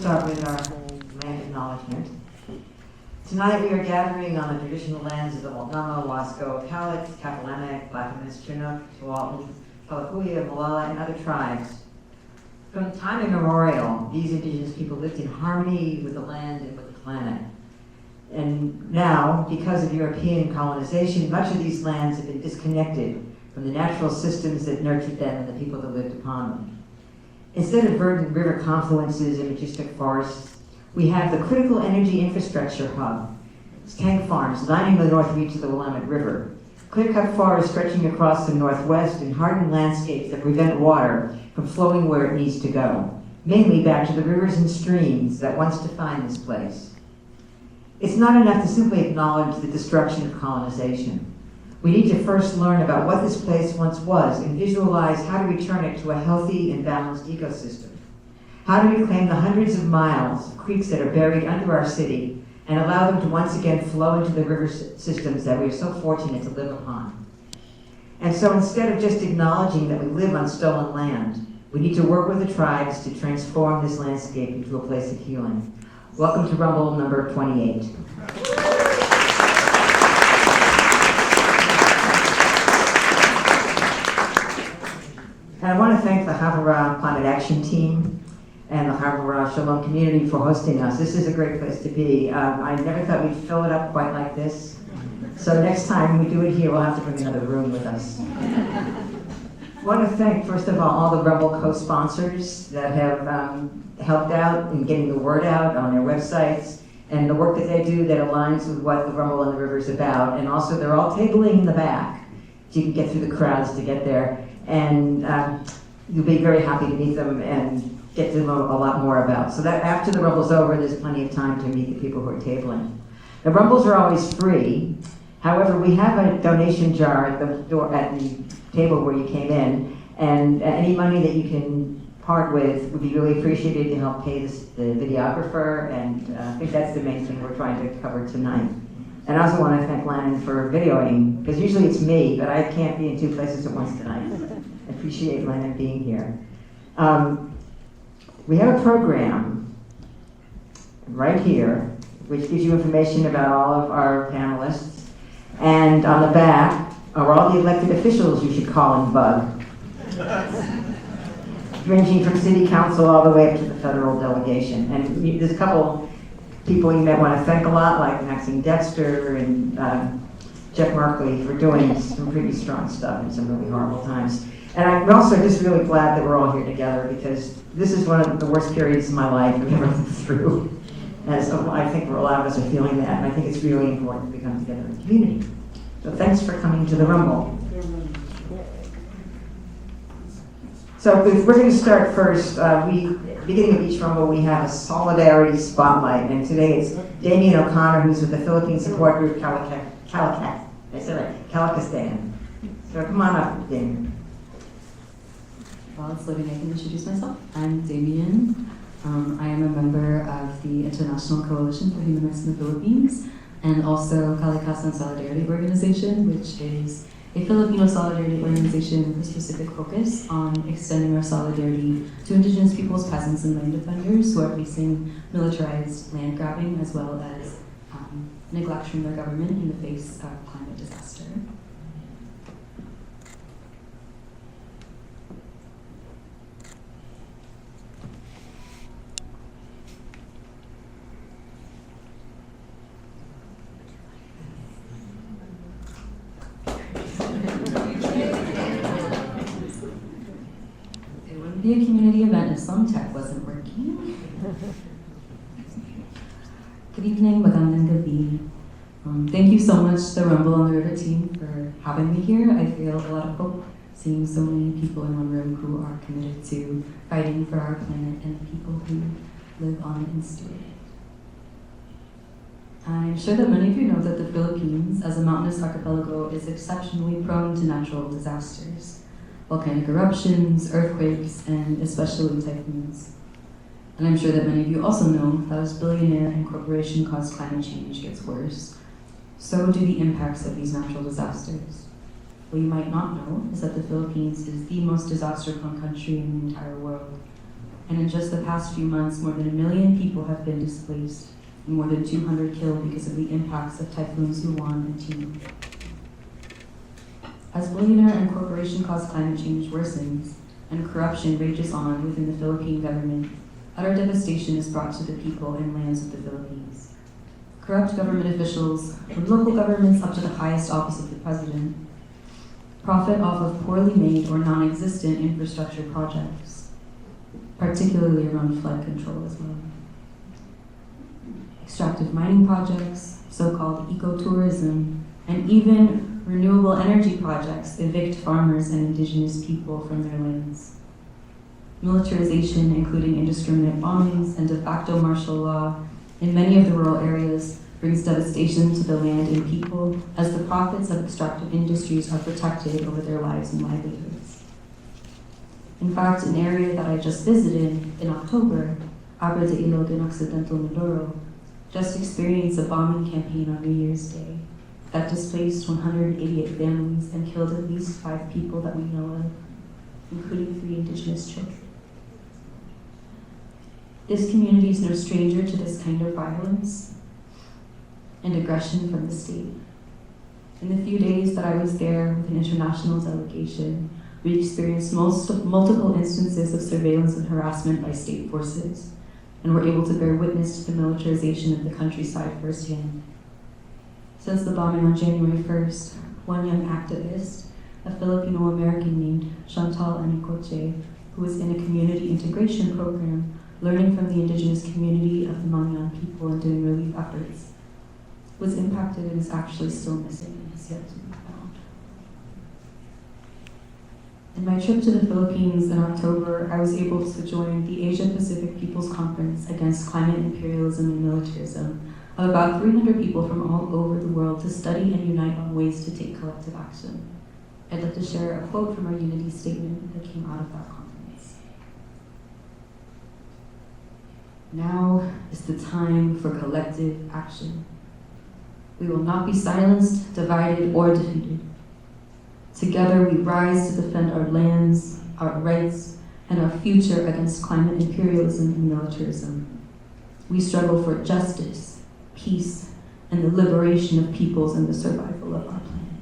start with our land acknowledgement. Tonight we are gathering on the traditional lands of the Multnomah, Wasco, Kaleb, Kapalamek, Clackamas, Chinook, Tualatin, Kalapuya, Wochele, and other tribes. From time immemorial, these indigenous people lived in harmony with the land and with the planet. And now, because of European colonization, much of these lands have been disconnected from the natural systems that nurtured them and the people that lived upon them. Instead of verdant river confluences and majestic forests, we have the critical energy infrastructure hub. It's tank farms lining the north reach of the Willamette River, clear-cut forests stretching across the northwest, and hardened landscapes that prevent water from flowing where it needs to go, mainly back to the rivers and streams that once defined this place. It's not enough to simply acknowledge the destruction of colonization. We need to first learn about what this place once was and visualize how to return it to a healthy and balanced ecosystem. How to reclaim the hundreds of miles of creeks that are buried under our city and allow them to once again flow into the river systems that we are so fortunate to live upon. And so instead of just acknowledging that we live on stolen land, we need to work with the tribes to transform this landscape into a place of healing. Welcome to Rumble number 28. And I want to thank the Havara Climate Action Team and the Havara Shalom community for hosting us. This is a great place to be. I never thought we'd fill it up quite like this. So next time we do it here, we'll have to bring another room with us. I want to thank, first of all the Rumble co-sponsors that have helped out in getting the word out on their websites and the work that they do that aligns with what the Rumble on the River is about. And also they're all tabling in the back so you can get through the crowds to get there. And you'll be very happy to meet them and get to know a lot more about. So that after the Rumble's over, there's plenty of time to meet the people who are tabling. The Rumbles are always free. However, we have a donation jar at the door, at the table where you came in, and any money that you can part with would be really appreciated to help pay the videographer, and I think that's the main thing we're trying to cover tonight. And I also want to thank Lannon for videoing, because usually it's me, but I can't be in two places at once tonight. I appreciate Lannon being here. We have a program right here, which gives you information about all of our panelists. And on the back are all the elected officials you should call and bug, ranging from city council all the way up to the federal delegation. And there's a couple people you might want to thank a lot, like Maxine Dexter and Jeff Markley, for doing some pretty strong stuff in some really horrible times. And I'm also just really glad that we're all here together, because this is one of the worst periods of my life I've ever lived through. And so I think a lot of us are feeling that, and I think it's really important that we come together in the community. So thanks for coming to the Rumble. So we're going to start first. Beginning of each Rumble, we have a solidarity spotlight, and today it's Damien O'Connor, who's with the Philippine support group Kalakistan. So come on up, Damien. Well, it's living, I can introduce myself. I'm Damien. I am a member of the International Coalition for Human Rights in the Philippines, and also Kalakistan Solidarity Organization, which is a Filipino solidarity organization with a specific focus on extending our solidarity to indigenous peoples, peasants, and land defenders who are facing militarized land grabbing as well as neglect from their government in the face of climate disaster. It wouldn't be a community event if some tech wasn't working. Good evening, magandang gabi. Thank you so much, the Rumble on the River team, for having me here. I feel a lot of hope seeing so many people in one room who are committed to fighting for our planet and the people who live on and steward it. I'm sure that many of you know that the Philippines, as a mountainous archipelago, is exceptionally prone to natural disasters, volcanic eruptions, earthquakes, and especially typhoons. And I'm sure that many of you also know that as billionaire and corporation-caused climate change gets worse, so do the impacts of these natural disasters. What you might not know is that the Philippines is the most disaster-prone country in the entire world. and in just the past few months, more than 1 million people have been displaced, and more than 200 killed because of the impacts of typhoons Yuan and Tino. As billionaire and corporation-caused climate change worsens, and corruption rages on within the Philippine government, utter devastation is brought to the people and lands of the Philippines. Corrupt government officials, from local governments up to the highest office of the president, profit off of poorly made or non-existent infrastructure projects, particularly around flood control as well. Extractive mining projects, so-called ecotourism, and even renewable energy projects evict farmers and indigenous people from their lands. Militarization, including indiscriminate bombings and de facto martial law in many of the rural areas, brings devastation to the land and people as the profits of extractive industries are protected over their lives and livelihoods. In fact, an area that I just visited in October, Abra de Ilog in Occidental Mindoro, just experienced a bombing campaign on New Year's Day that displaced 188 families and killed at least 5 people that we know of, including 3 indigenous children. This community is no stranger to this kind of violence and aggression from the state. In the few days that I was there with an international delegation, we experienced multiple instances of surveillance and harassment by state forces, and were able to bear witness to the militarization of the countryside firsthand. Since the bombing on January 1st, one young activist, a Filipino-American named Chantal Anicoche, who was in a community integration program, learning from the indigenous community of the Mangyan people and doing relief efforts, was impacted and is actually still missing and is yet to be found. In my trip to the Philippines in October, I was able to join the Asia-Pacific People's Conference Against Climate Imperialism and Militarism of about 300 people from all over the world to study and unite on ways to take collective action. I'd like to share a quote from our unity statement that came out of that conference. Now is the time for collective action. We will not be silenced, divided, or defeated. Together we rise to defend our lands, our rights, and our future against climate imperialism and militarism. We struggle for justice, peace, and the liberation of peoples and the survival of our planet.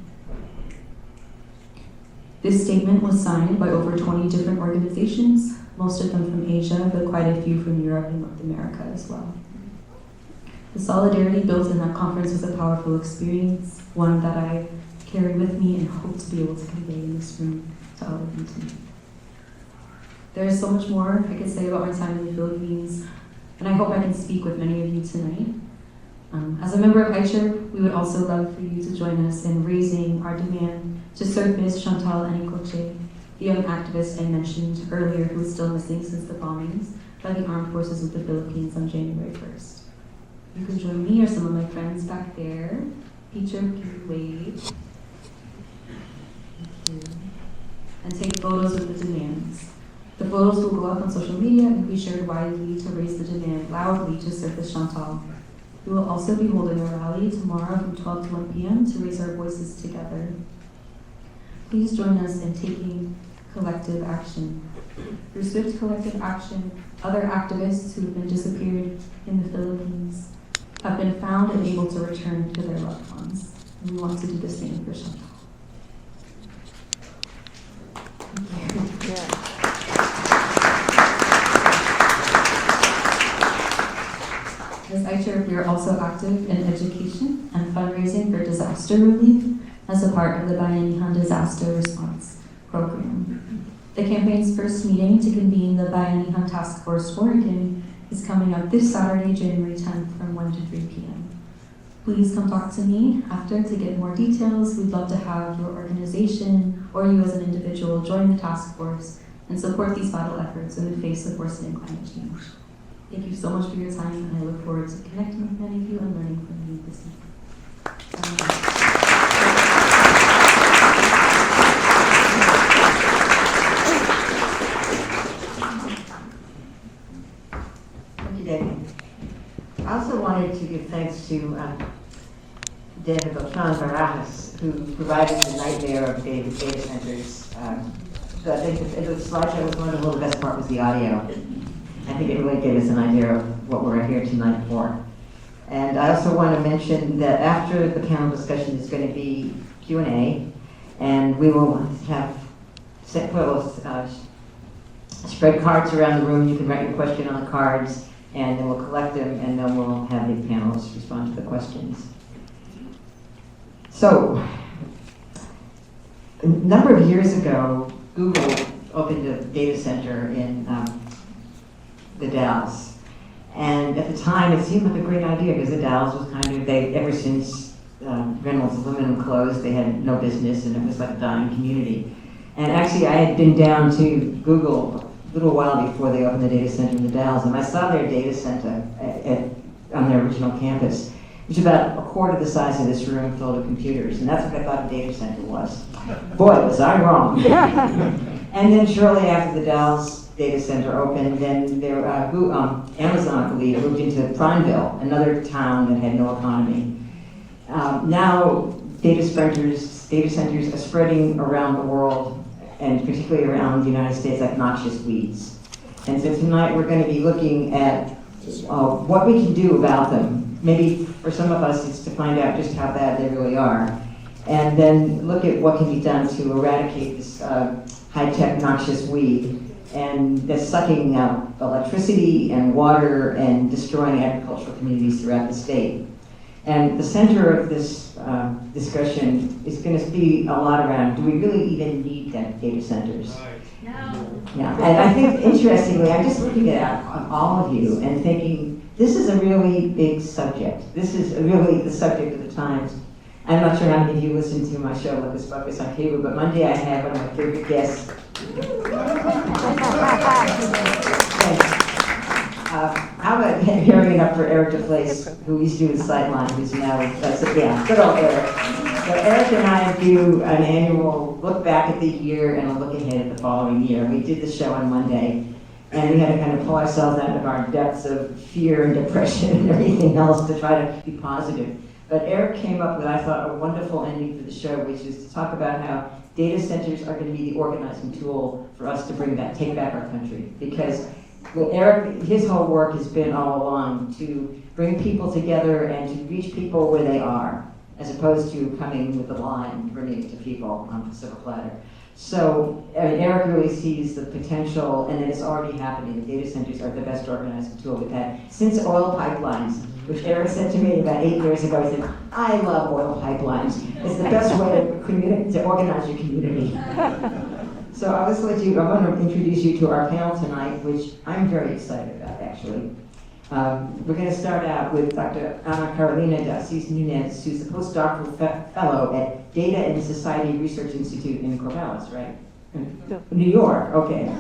This statement was signed by over 20 different organizations, most of them from Asia, but quite a few from Europe and North America as well. The solidarity built in that conference was a powerful experience, one that I carry with me and hope to be able to convey in this room to all of you tonight. There is so much more I could say about my time in the Philippines, and I hope I can speak with many of you tonight. As a member of ICHER, we would also love for you to join us in raising our demand to surface Chantal Anicoche, the young activist I mentioned earlier who is still missing since the bombings by the armed forces of the Philippines on January 1st. You can join me or some of my friends back there. Peter, can you wave? Thank you. And take photos of the demands. The photos will go up on social media and be shared widely to raise the demand loudly to surface Chantal. We will also be holding a rally tomorrow from 12 to 1 p.m. to raise our voices together. Please join us in taking collective action. Through swift collective action, other activists who have been disappeared in the Philippines have been found and able to return to their loved ones. And we want to do the same for Chantal. Thank you. Yeah. As ICHER, we are also active in education and fundraising for disaster relief as a part of the Bayanihan Disaster Response Program. The campaign's first meeting to convene the Bayanihan Task Force Oregon is coming up this Saturday, January 10th from 1 to 3 p.m. Please come talk to me after to get more details. We'd love to have your organization or you as an individual join the task force and support these vital efforts in the face of worsening climate change. Thank you so much for your time, and I look forward to connecting with many of you and learning from you this evening. Thank you, David. I also wanted to give thanks to David Barajas, who provided the nightmare of David data centers. So I think the slideshow was wonderful. The best part was the audio. I think it really gave us an idea of what we're here tonight for. And I also want to mention that after the panel discussion is going to be Q&A, and we will have spread cards around the room. You can write your question on the cards, and then we'll collect them, and then we'll have the panelists respond to the questions. So, a number of years ago, Google opened a data center in the Dalles. And at the time, it seemed like a great idea because the Dalles was kind of, ever since Reynolds Aluminum closed, they had no business, and it was like a dying community. And actually, I had been down to Google a little while before they opened the data center in the Dalles, and I saw their data center on their original campus, which is about a quarter the size of this room filled with computers, and that's what I thought a data center was. Boy, was I wrong. And then shortly after the Dalles data center opened, then Amazon, I believe, moved into Prineville, another town that had no economy. Now, data centers are spreading around the world, and particularly around the United States, like noxious weeds. And so tonight we're going to be looking at what we can do about them. Maybe for some of us it's to find out just how bad they really are, and then look at what can be done to eradicate this high-tech noxious weed, and that's sucking out electricity and water and destroying agricultural communities throughout the state. And the center of this discussion is going to be a lot around, do we really even need data centers? Right. No. Yeah, and I think, interestingly, I'm just looking at all of you and thinking, this is a really big subject. This is really the subject of the times. I'm not sure how many of you listen to my show, Lucas Buckus on cable, but Monday I have one of my favorite guests. How about hearing it up for Eric DePlace, who used to do the Sightline, who's now, good old Eric. So Eric and I do an annual look back at the year and a look ahead at the following year. We did the show on Monday, and we had to kind of pull ourselves out of our depths of fear and depression and everything else to try to be positive. But Eric came up with, I thought, a wonderful ending for the show, which is to talk about how data centers are going to be the organizing tool for us to take back our country. Because Eric, his whole work has been all along to bring people together and to reach people where they are, as opposed to coming with a line and bringing it to people on a silver platter. So Eric really sees the potential, and it's already happening. Data centers are the best organizing tool we've had since oil pipelines, which Eric said to me about 8 years ago. He said, I love oil pipelines. It's the best way to organize your community. So I want to introduce you to our panel tonight, which I'm very excited about, actually. We're going to start out with Dr. Ana Carolina de Assis Nunes, who's the postdoctoral fellow at Data and Society Research Institute in Corvallis, right? No. New York, okay.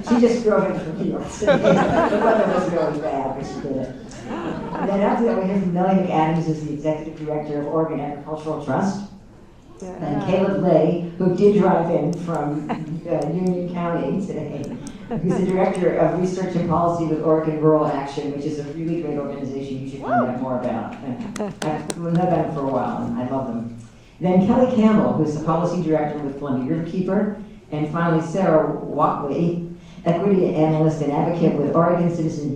She just drove in from New York City. The weather was really bad, but she did it. And then after that, we hear from Nellie McAdams, who's the Executive Director of Oregon Agricultural Trust. And Kaleb, who did drive in from Union County today, who's the Director of Research and Policy with Oregon Rural Action, which is a really great organization you should find out more about. I've known about them for a while, and I love them. Then Kelly Campbell, who's the Policy Director with Columbia Riverkeeper. And finally, Sarah Wochele, Equity Analyst and Advocate with Oregon Citizens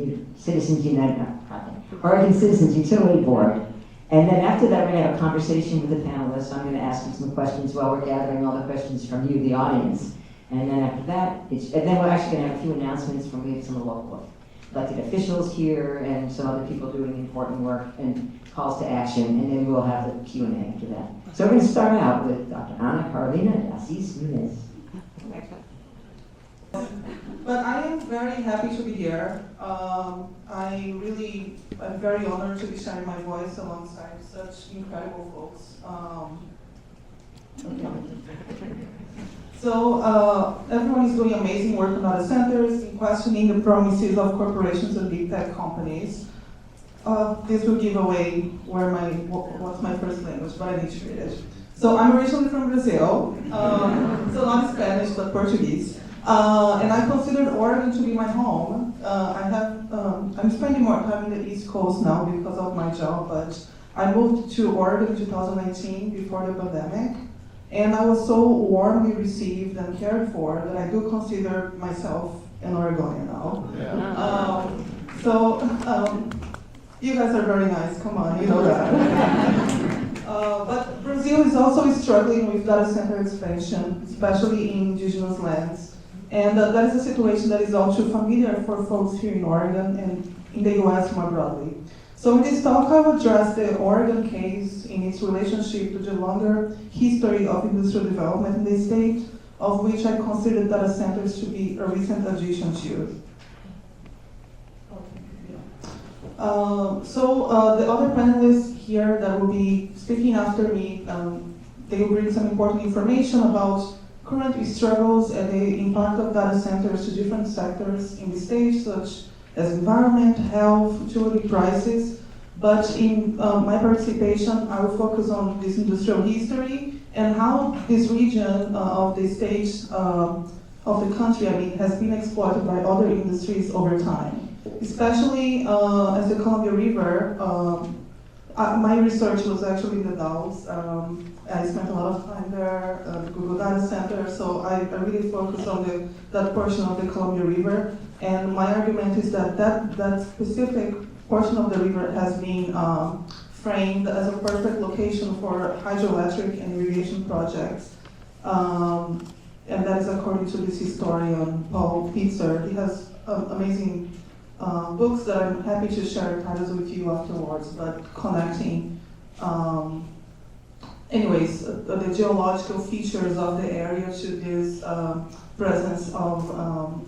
Utility Board. And then after that, we're going to have a conversation with the panelists. I'm going to ask them some questions while we're gathering all the questions from you, the audience. And then after that, and then we're actually going to have a few announcements from some of the local elected officials here and some other people doing important work and calls to action. And then we'll have the Q&A after that. So we're going to start out with Dr. Ana Carolina de Assis Nunes. But I am very happy to be here. I'm very honored to be sharing my voice alongside such incredible folks. So everyone is doing amazing work on data centers, in questioning the promises of corporations and big tech companies. This will give away what's my first language, but I need to read it. So I'm originally from Brazil, so not Spanish, but Portuguese. And I considered Oregon to be my home. I'm spending more time in the East Coast now because of my job, but I moved to Oregon in 2019 before the pandemic, and I was so warmly received and cared for that I do consider myself an Oregonian now. Yeah. You guys are very nice, come on, you know that. But Brazil is also struggling with data center expansion, especially in indigenous lands. And that is a situation that is all too familiar for folks here in Oregon and in the US more broadly. So in this talk, I will address the Oregon case in its relationship to the longer history of industrial development in the state, of which I consider data centers to be a recent addition to. The other panelists here that will be speaking after me, they will bring some important information about current struggles and the impact of data centers to different sectors in the state, such as environment, health, utility prices. But in my participation, I will focus on this industrial history and how this region of the state of the country, has been exploited by other industries over time. Especially as the Columbia River, my research was actually in the Dalles. I spent a lot of time there, the Google Data Center, so I really focused on that portion of the Columbia River. And my argument is that specific portion of the river has been framed as a perfect location for hydroelectric and irrigation projects. And that is according to this historian, Paul Pitzer. He has amazing books that I'm happy to share titles with you afterwards, but connecting, the geological features of the area to this presence of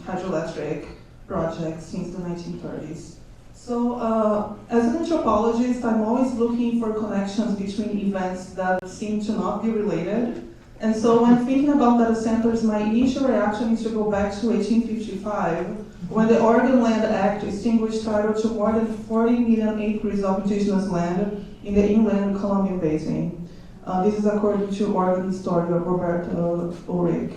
hydroelectric projects since the 1930s. So as an anthropologist, I'm always looking for connections between events that seem to not be related. And so when thinking about data centers, my initial reaction is to go back to 1855, when the Oregon Land Act distinguished title to more than 40 million acres of indigenous land in the inland Columbia Basin. This is according to Oregon historian Roberto Ulrich.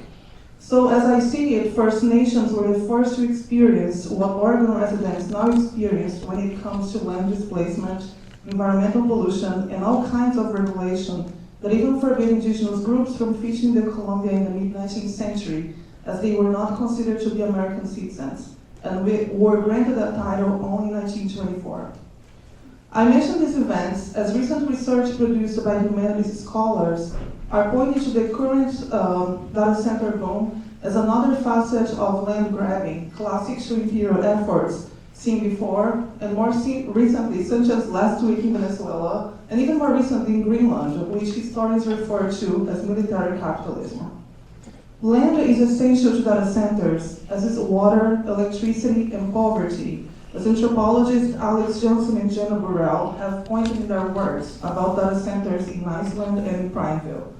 So as I see it, First Nations were the first to experience what Oregon residents now experience when it comes to land displacement, environmental pollution, and all kinds of regulation that even forbade indigenous groups from fishing the Columbia in the mid-19th century, as they were not considered to be American citizens, and were granted that title only in 1924. I mention these events as recent research produced by humanities scholars are pointing to the current data center boom as another facet of land grabbing, classic to imperial efforts seen before, and more recently, such as last week in Venezuela, and even more recently in Greenland, which historians refer to as military capitalism. Land is essential to data centers, as is water, electricity, and poverty, as anthropologists Alex Johnson and Jenna Burrell have pointed in their works about data centers in Iceland and in Prineville.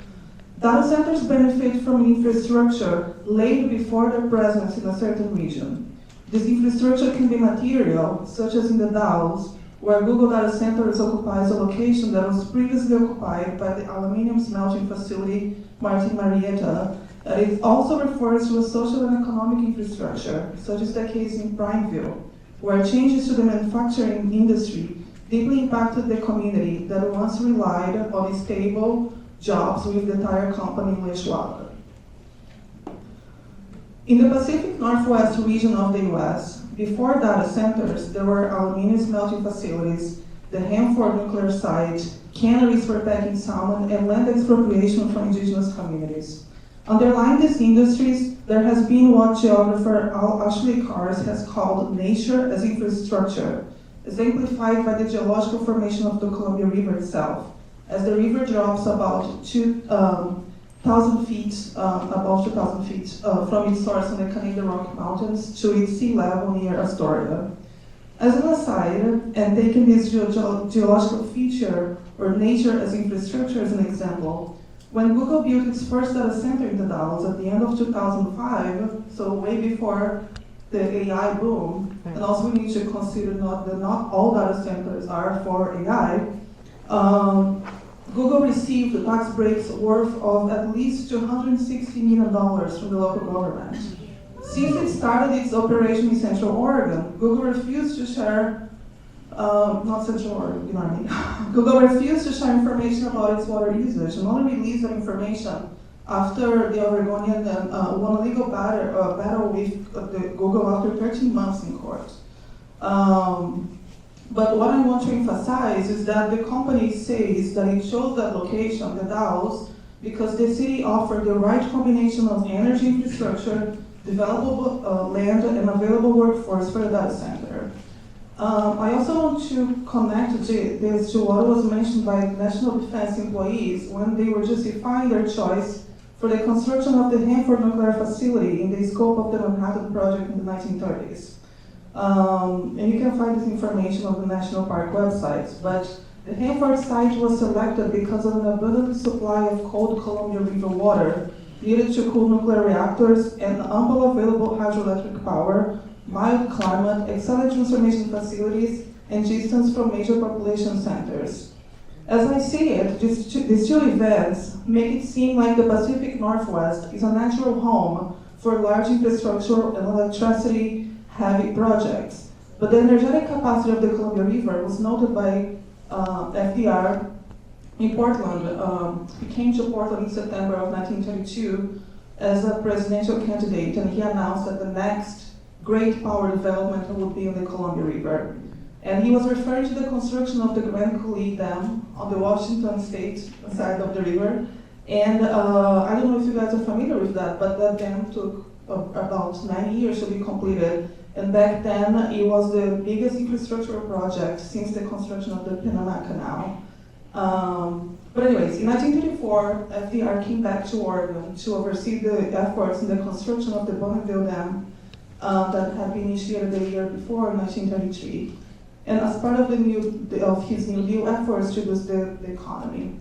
Data centers benefit from infrastructure laid before their presence in a certain region. This infrastructure can be material, such as in the Dalles, where Google Data Centers occupies a location that was previously occupied by the aluminum smelting facility Martin Marietta. It also refers to a social and economic infrastructure, such as the case in Prineville, where changes to the manufacturing industry deeply impacted the community that once relied on stable jobs with the tire company in Lechwaka. In the Pacific Northwest region of the US, before data centers, there were aluminum smelting facilities, the Hanford nuclear site, canneries for packing salmon, and land expropriation from indigenous communities. Underlying these industries, there has been what geographer Ashley Cars has called nature as infrastructure, exemplified by the geological formation of the Columbia River itself, as the river drops about 2,000 feet, above 2,000 feet from its source in the Canadian Rocky Mountains to its sea level near Astoria. As an aside, and taking this geological feature or nature as infrastructure as an example, when Google built its first data center in the Dalles at the end of 2005, so way before the AI boom, and also we need to consider that not all data centers are for AI, Google received tax breaks worth of at least $260 million from the local government. Since it started its operation in Central Oregon, Google refused to share not Central Oregon, you know what I mean. Google refused to share information about its water usage and only released that information after the Oregonian won a legal battle with Google after 13 months in court. But what I want to emphasize is that the company says that it chose that location, the Dalles, because the city offered the right combination of energy infrastructure, developable land, and available workforce for the data center. I also want to connect this to what was mentioned by national defense employees when they were justifying their choice for the construction of the Hanford nuclear facility in the scope of the Manhattan Project in the 1930s. And you can find this information on the National Park websites, but the Hanford site was selected because of an abundant supply of cold Columbia River water needed to cool nuclear reactors and ample available hydroelectric power, mild climate, excellent transformation facilities, and distance from major population centers. As I see it, these two events make it seem like the Pacific Northwest is a natural home for large infrastructure and electricity-heavy projects. But the energetic capacity of the Columbia River was noted by FDR in Portland. He came to Portland in September of 1932 as a presidential candidate, and he announced that the next great power development would be on the Columbia River. And he was referring to the construction of the Grand Coulee Dam on the Washington state side of the river. And I don't know if you guys are familiar with that, but that dam took about 9 years to be completed. And back then, it was the biggest infrastructural project since the construction of the Panama Canal. But anyways, in 1934, FDR came back to Oregon to oversee the efforts in the construction of the Bonneville Dam that had been initiated the year before, 1933. And as part of his New Deal efforts to boost the economy,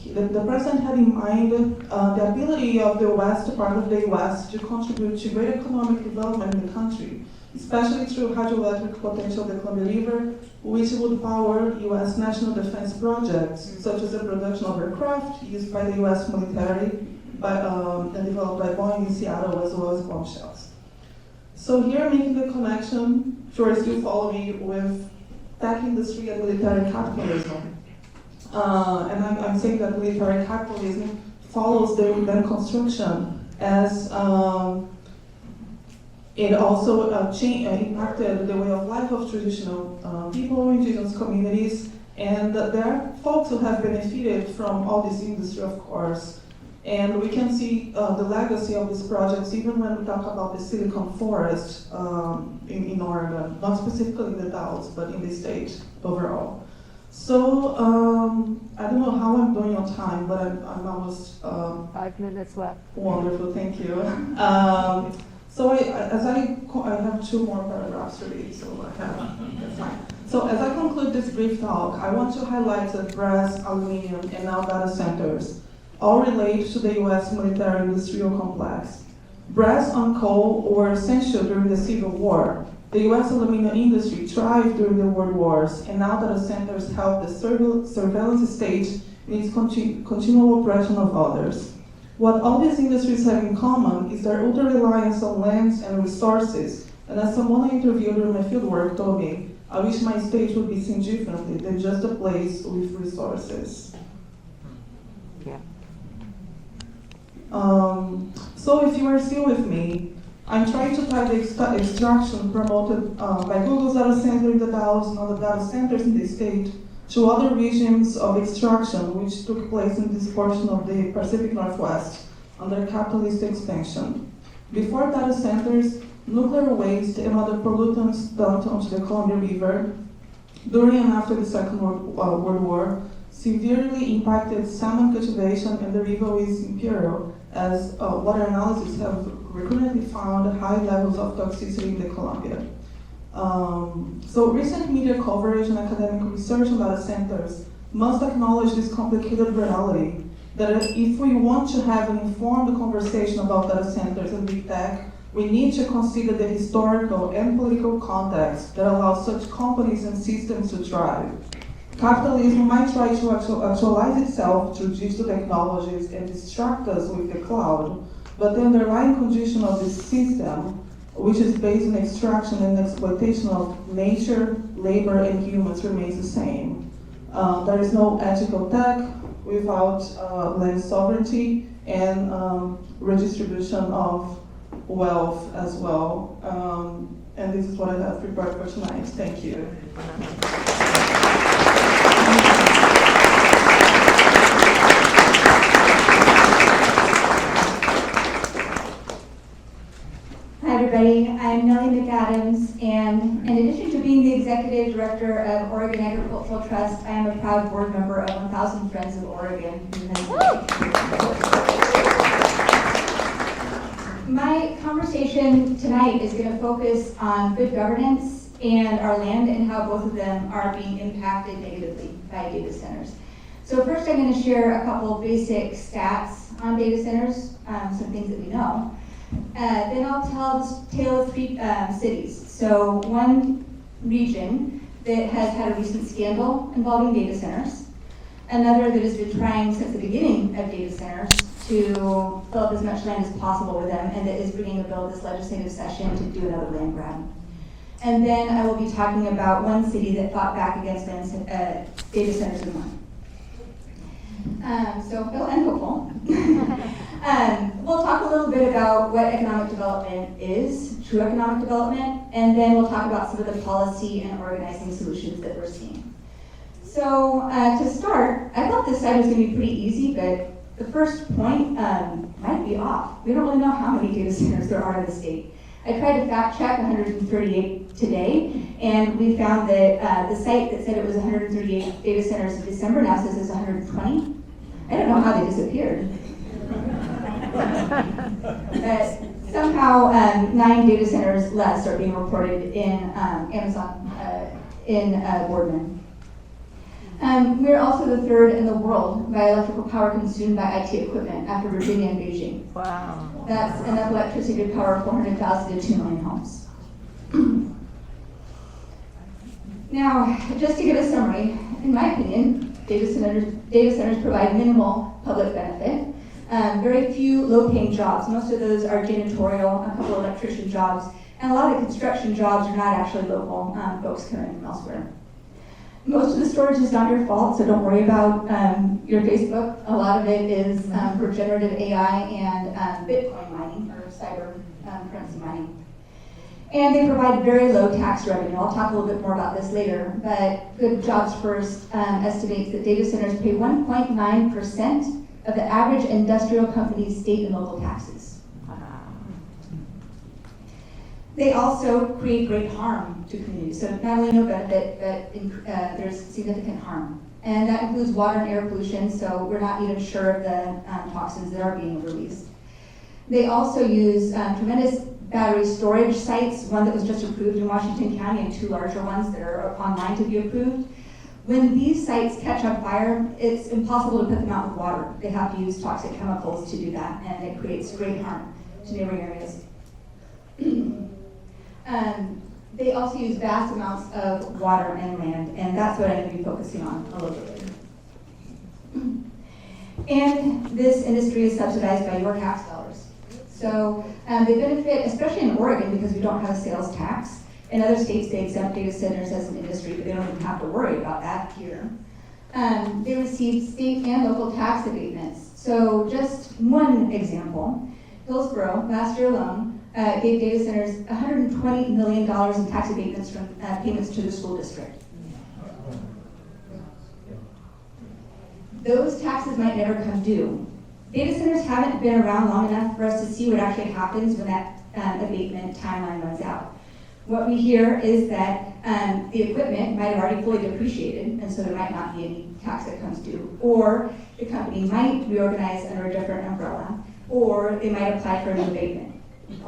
the president had in mind the ability of the west part of the U.S. to contribute to great economic development in the country, especially through hydroelectric potential of the Columbia River, which would power U.S. national defense projects, such as the production of aircraft used by the U.S. military and developed by Boeing in Seattle, as well as bomb shells. So here I'm making the connection, sure still follow me, with tech industry and military capitalism. And I'm saying that military capitalism follows the urban construction as it also impacted the way of life of traditional people, indigenous communities, and there are folks who have benefited from all this industry, of course. And we can see the legacy of these projects even when we talk about the Silicon Forest in Oregon, not specifically the Dalles, but in the state overall. So I don't know how I'm doing on time, but I'm almost 5 minutes left. Wonderful, thank you. So I have 2 more paragraphs to read, so that's fine. So as I conclude this brief talk, I want to highlight that brass, aluminum, and now data centers all relate to the U.S. military industrial complex. Brass and coal were essential during the Civil War. The U.S. aluminum industry thrived during the World Wars, and now data centers help the surveillance state in its continual oppression of others. What all these industries have in common is their utter reliance on lands and resources, and as someone I interviewed during my fieldwork told me, I wish my state would be seen differently than just a place with resources. Yeah. So if you are still with me, I'm trying to tie the extraction promoted by Google's data center in the Dalles and other data centers in the state to other regions of extraction which took place in this portion of the Pacific Northwest under capitalist expansion. Before data centers, nuclear waste and other pollutants dumped onto the Columbia River during and after the Second World War severely impacted salmon cultivation, and the river is imperial, as water analysis have recurrently found high levels of toxicity in the Columbia. So recent media coverage and academic research on data centers must acknowledge this complicated reality, that if we want to have an informed conversation about data centers and big tech, we need to consider the historical and political context that allows such companies and systems to thrive. Capitalism might try to actualize itself through digital technologies and distract us with the cloud, but the underlying condition of this system which is based on extraction and exploitation of nature, labor, and humans, remains the same. There is no ethical tech without land sovereignty and redistribution of wealth as well. And this is what I have prepared for tonight. Thank you. Hi everybody, I'm Nellie McAdams, and in addition to being the Executive Director of Oregon Agricultural Trust, I am a proud board member of 1,000 Friends of Oregon. My conversation tonight is going to focus on good governance and our land and how both of them are being impacted negatively by data centers. So first I'm going to share a couple of basic stats on data centers, some things that we know. Then I'll tell the tale of three cities. So one region that has had a recent scandal involving data centers, another that has been trying since the beginning of data centers to fill up as much land as possible with them, and that is bringing a bill this legislative session to do another land grab. And then I will be talking about one city that fought back against data centers in one. So it'll end hopeful. We'll talk a little bit about what economic development is, true economic development, and then we'll talk about some of the policy and organizing solutions that we're seeing. So to start, I thought this slide was going to be pretty easy, but the first point might be off. We don't really know how many data centers there are in the state. I tried to fact check 138 today, and we found that the site that said it was 138 data centers in December now says it's 120. I don't know how they disappeared. But somehow 9 data centers less are being reported in Amazon, in Boardman. We're also the third in the world by electrical power consumed by IT equipment after Virginia and Beijing. Wow. That's enough electricity to power 400,000 to 2 million homes. Now, just to give a summary, in my opinion, data centers provide minimal public benefit. Very few low-paying jobs. Most of those are janitorial, a couple of electrician jobs, and a lot of the construction jobs are not actually local. Folks come in from elsewhere. Most of the storage is not your fault, so don't worry about your Facebook. A lot of it is for generative AI and Bitcoin mining, or cyber currency mining. And they provide very low tax revenue. I'll talk a little bit more about this later, but Good Jobs First estimates that data centers pay 1.9% of the average industrial company's state and local taxes. They also create great harm to communities. So not only no benefit, but there's significant harm. And that includes water and air pollution, so we're not even sure of the toxins that are being released. They also use tremendous battery storage sites, one that was just approved in Washington County and 2 larger ones that are online to be approved. When these sites catch on fire, it's impossible to put them out with water. They have to use toxic chemicals to do that, and it creates great harm to neighboring areas. They also use vast amounts of water and land, and that's what I'm going to be focusing on a little bit later. And this industry is subsidized by your tax dollars. So they benefit, especially in Oregon, because we don't have a sales tax. In other states, they exempt data centers as an industry, but they don't even have to worry about that here. They receive state and local tax abatements. So just one example, Hillsborough, last year alone, gave data centers $120 million in tax abatements from payments to the school district. Those taxes might never come due. Data centers haven't been around long enough for us to see what actually happens when that abatement timeline runs out. What we hear is that the equipment might have already fully depreciated, and so there might not be any tax that comes due. Or the company might reorganize under a different umbrella, or they might apply for an abatement.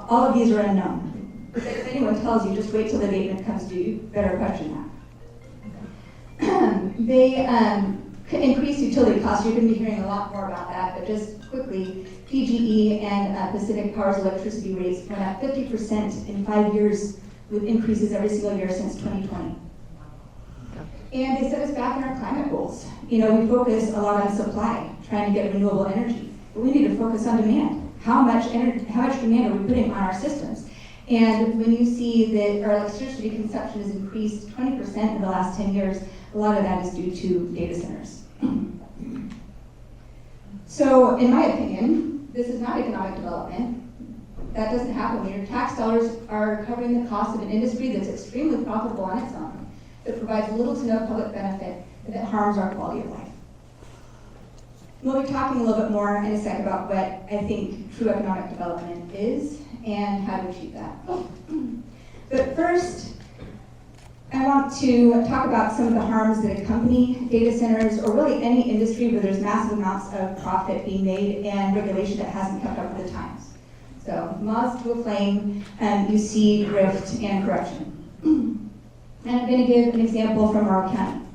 All of these are unknown. But if anyone tells you, just wait till the abatement comes due, you better question that. They increase utility costs. You're going to be hearing a lot more about that, but just quickly, PGE and Pacific Power's electricity rates went up 50% in 5 years, with increases every single year since 2020. And they set us back in our climate goals. You know, we focus a lot on supply, trying to get renewable energy, but we need to focus on demand. How much demand are we putting on our systems? And when you see that our electricity consumption has increased 20% in the last 10 years, a lot of that is due to data centers. So, in my opinion, this is not economic development. That doesn't happen when your tax dollars are covering the cost of an industry that's extremely profitable on its own, that provides little to no public benefit, and that harms our quality of life. We'll be talking a little bit more in a sec about what I think true economic development is and how to achieve that. But first, I want to talk about some of the harms that accompany data centers, or really any industry where there's massive amounts of profit being made and regulation that hasn't kept up with the times. So, moths to a flame, you see grift and corruption. And I'm going to give an example from Morrow County.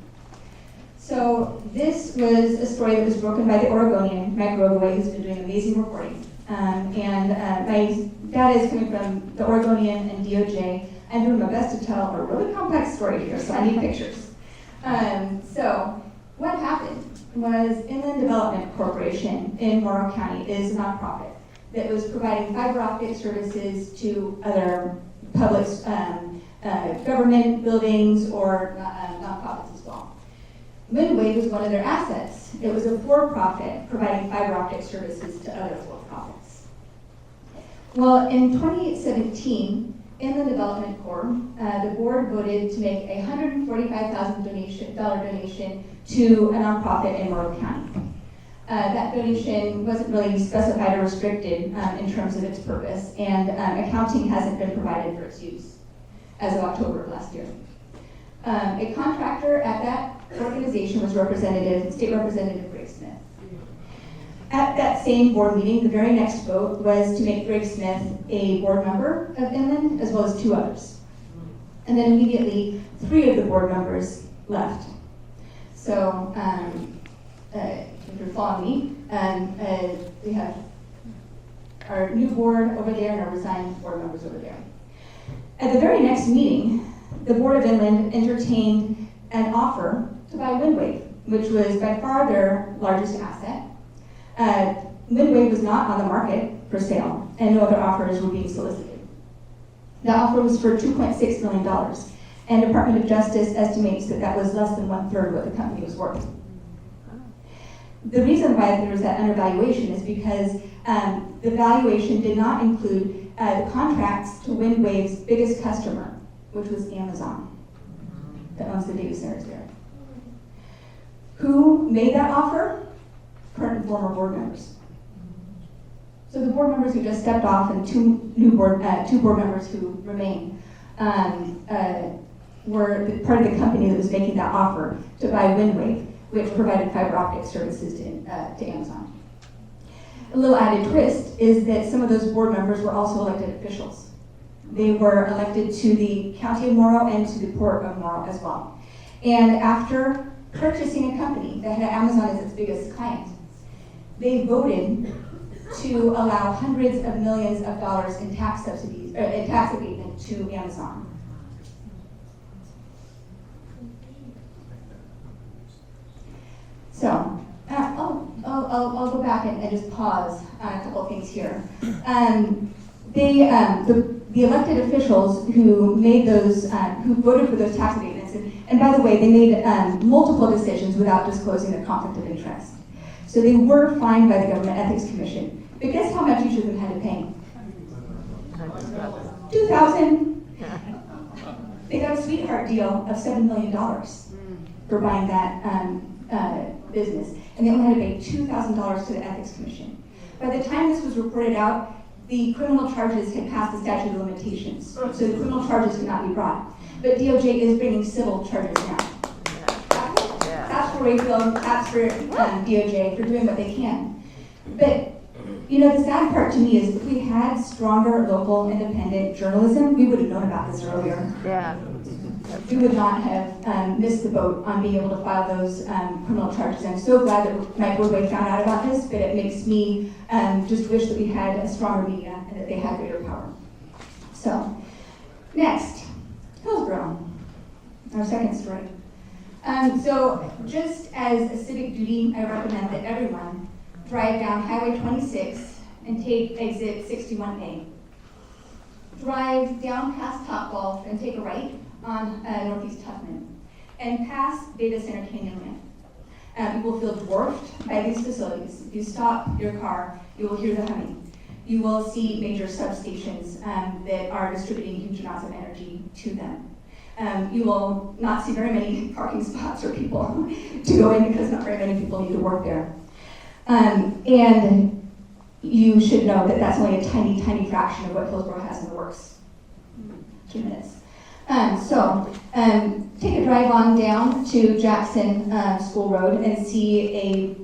So this was a story that was broken by the Oregonian, Mike Rogaway, who's been doing amazing reporting. My data is coming from the Oregonian and DOJ. I'm doing my best to tell a really complex story here, so I need pictures. So what happened was Inland Development Corporation in Morrow County is a nonprofit that was providing fiber optic services to other public government buildings or nonprofits as well. Windwave was one of their assets. It was a for-profit providing fiber optic services to other for-profits. Well, in 2017, Inland Development Corp, the board voted to make a $145,000 donation to a nonprofit in Morrow County. That donation wasn't really specified or restricted in terms of its purpose, and accounting hasn't been provided for its use as of October of last year. A contractor at that organization was State Representative Greg Smith. At that same board meeting, the very next vote was to make Greg Smith a board member of Inland, as well as 2 others. And then immediately, 3 of the board members left. So, if you're following me, we have our new board over there and our resigned board members over there. At the very next meeting, the Board of Inland entertained an offer to buy Windwave, which was by far their largest asset. Windwave was not on the market for sale, and no other offers were being solicited. The offer was for $2.6 million, and Department of Justice estimates that that was less than 1/3 what the company was worth. The reason why there was that undervaluation is because the valuation did not include the contracts to Windwave's biggest customer, which was Amazon, that owns the data centers there. Who made that offer? Current and former board members. So the board members who just stepped off and 2 board members who remain were part of the company that was making that offer to buy Windwave, which provided fiber optic services to Amazon. A little added twist is that some of those board members were also elected officials. They were elected to the County of Morrow and to the Port of Morrow as well. And after purchasing a company that had Amazon as its biggest client, they voted to allow hundreds of millions of dollars in tax subsidies, in tax abatement to Amazon. So, I'll go back and just pause on a couple of things here. The elected officials who made those, who voted for those tax abatements, and by the way, they made multiple decisions without disclosing their conflict of interest. So they were fined by the Government Ethics Commission. But guess how much each of them had to pay? $2,000. They got a sweetheart deal of $7 million for buying that business, and they only had to pay $2,000 to the Ethics Commission. By the time this was reported out, the criminal charges had passed the statute of limitations, so the criminal charges could not be brought. But DOJ is bringing civil charges now. That's for Rayfield, that's for DOJ, for doing what they can. But, you know, the sad part to me is if we had stronger local independent journalism, we would have known about this earlier. Yeah. We would not have missed the boat on being able to file those criminal charges. I'm so glad that Mike Woodway found out about this, but it makes me just wish that we had a stronger media and that they had greater power. So, next, Hillsborough, our second story. So, just as a civic duty, I recommend that everyone drive down Highway 26 and take exit 61A. drive down past Topgolf and take a right on Northeast Tubman and pass Data Center Canyon Land. You will feel dwarfed by these facilities. If you stop your car, you will hear the humming. You will see major substations that are distributing huge amounts of energy to them. You will not see very many parking spots for people to go in because not very many people need to work there. And you should know that that's only a tiny, tiny fraction of what Hillsborough has in the works. 2 minutes. Take a drive on down to Jackson School Road and see a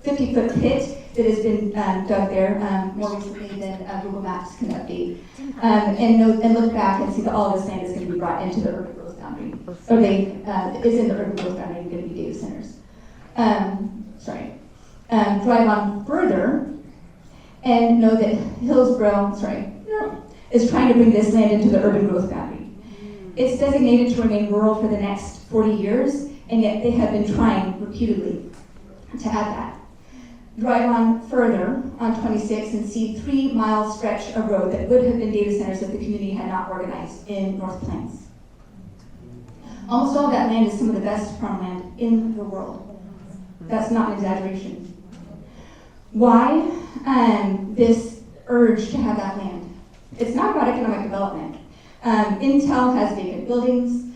50-foot pit that has been dug there more recently than Google Maps can update. And look back and see that all of this land is going to be brought into the urban growth boundary. Or is in the urban growth boundary and going to be data centers. Drive on further and know that Hillsborough, is trying to bring this land into the urban growth boundary. It's designated to remain rural for the next 40 years, and yet they have been trying repeatedly to add that. Drive on further on 26 and see 3-mile stretch of road that would have been data centers if the community had not organized in North Plains. Almost all of that land is some of the best farmland in the world. That's not an exaggeration. Why this urge to have that land? It's not about economic development. Intel has vacant buildings.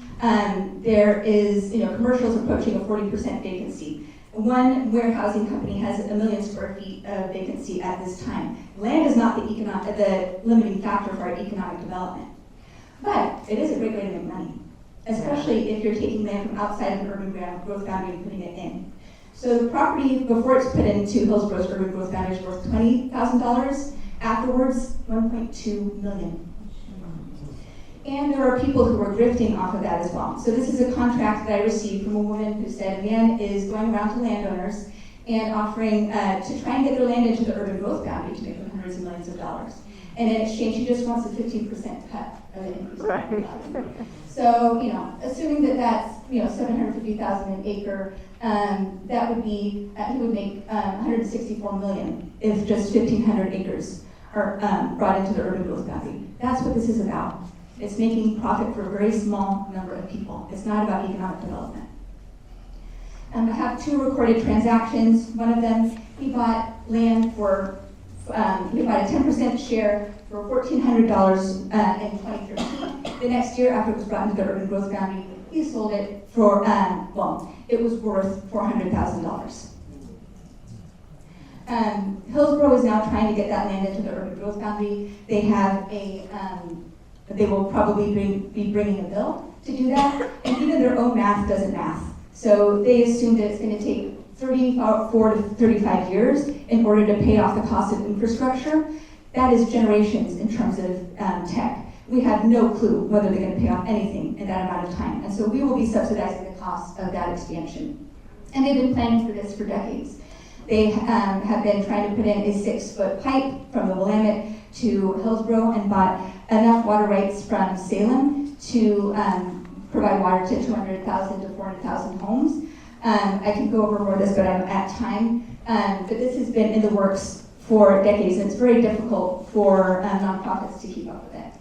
There is, commercials approaching a 40% vacancy. One warehousing company has 1 million square feet of vacancy at this time. Land is not the limiting factor for our economic development. But it is a great way to make money, especially if you're taking land from outside of the urban growth boundary and putting it in. So the property, before it's put into Hillsborough's urban growth boundary, is worth $20,000. Afterwards, $1.2 million. And there are people who are grifting off of that as well. So this is a contract that I received from a woman who said a man is going around to landowners and offering to try and get their land into the urban growth boundary to make them hundreds of millions of dollars. And in exchange, he just wants a 15% cut of the increase in property value. So, assuming that that's, $750,000 an acre, that would be, he would make $164 million if just 1,500 acres are brought into the urban growth boundary. That's what this is about. It's making profit for a very small number of people. It's not about economic development. I have 2 recorded transactions. One of them, he bought land for, he bought a 10% share for $1,400 in 2013. The next year, after it was brought into the urban growth boundary, he sold it for, it was worth $400,000. Hillsborough is now trying to get that land into the urban growth boundary. They have they will probably be bringing a bill to do that, and even their own math doesn't math. So they assume that it's going to take 34 to 35 years in order to pay off the cost of infrastructure. That is generations in terms of tech. We have no clue whether they're going to pay off anything in that amount of time. And so we will be subsidizing the cost of that expansion. And they've been planning for this for decades. They have been trying to put in a 6-foot pipe from the Willamette to Hillsborough and bought enough water rights from Salem to provide water to 200,000 to 400,000 homes. I can go over more of this, but I'm at time. But this has been in the works for decades, and it's very difficult for nonprofits to keep up with it.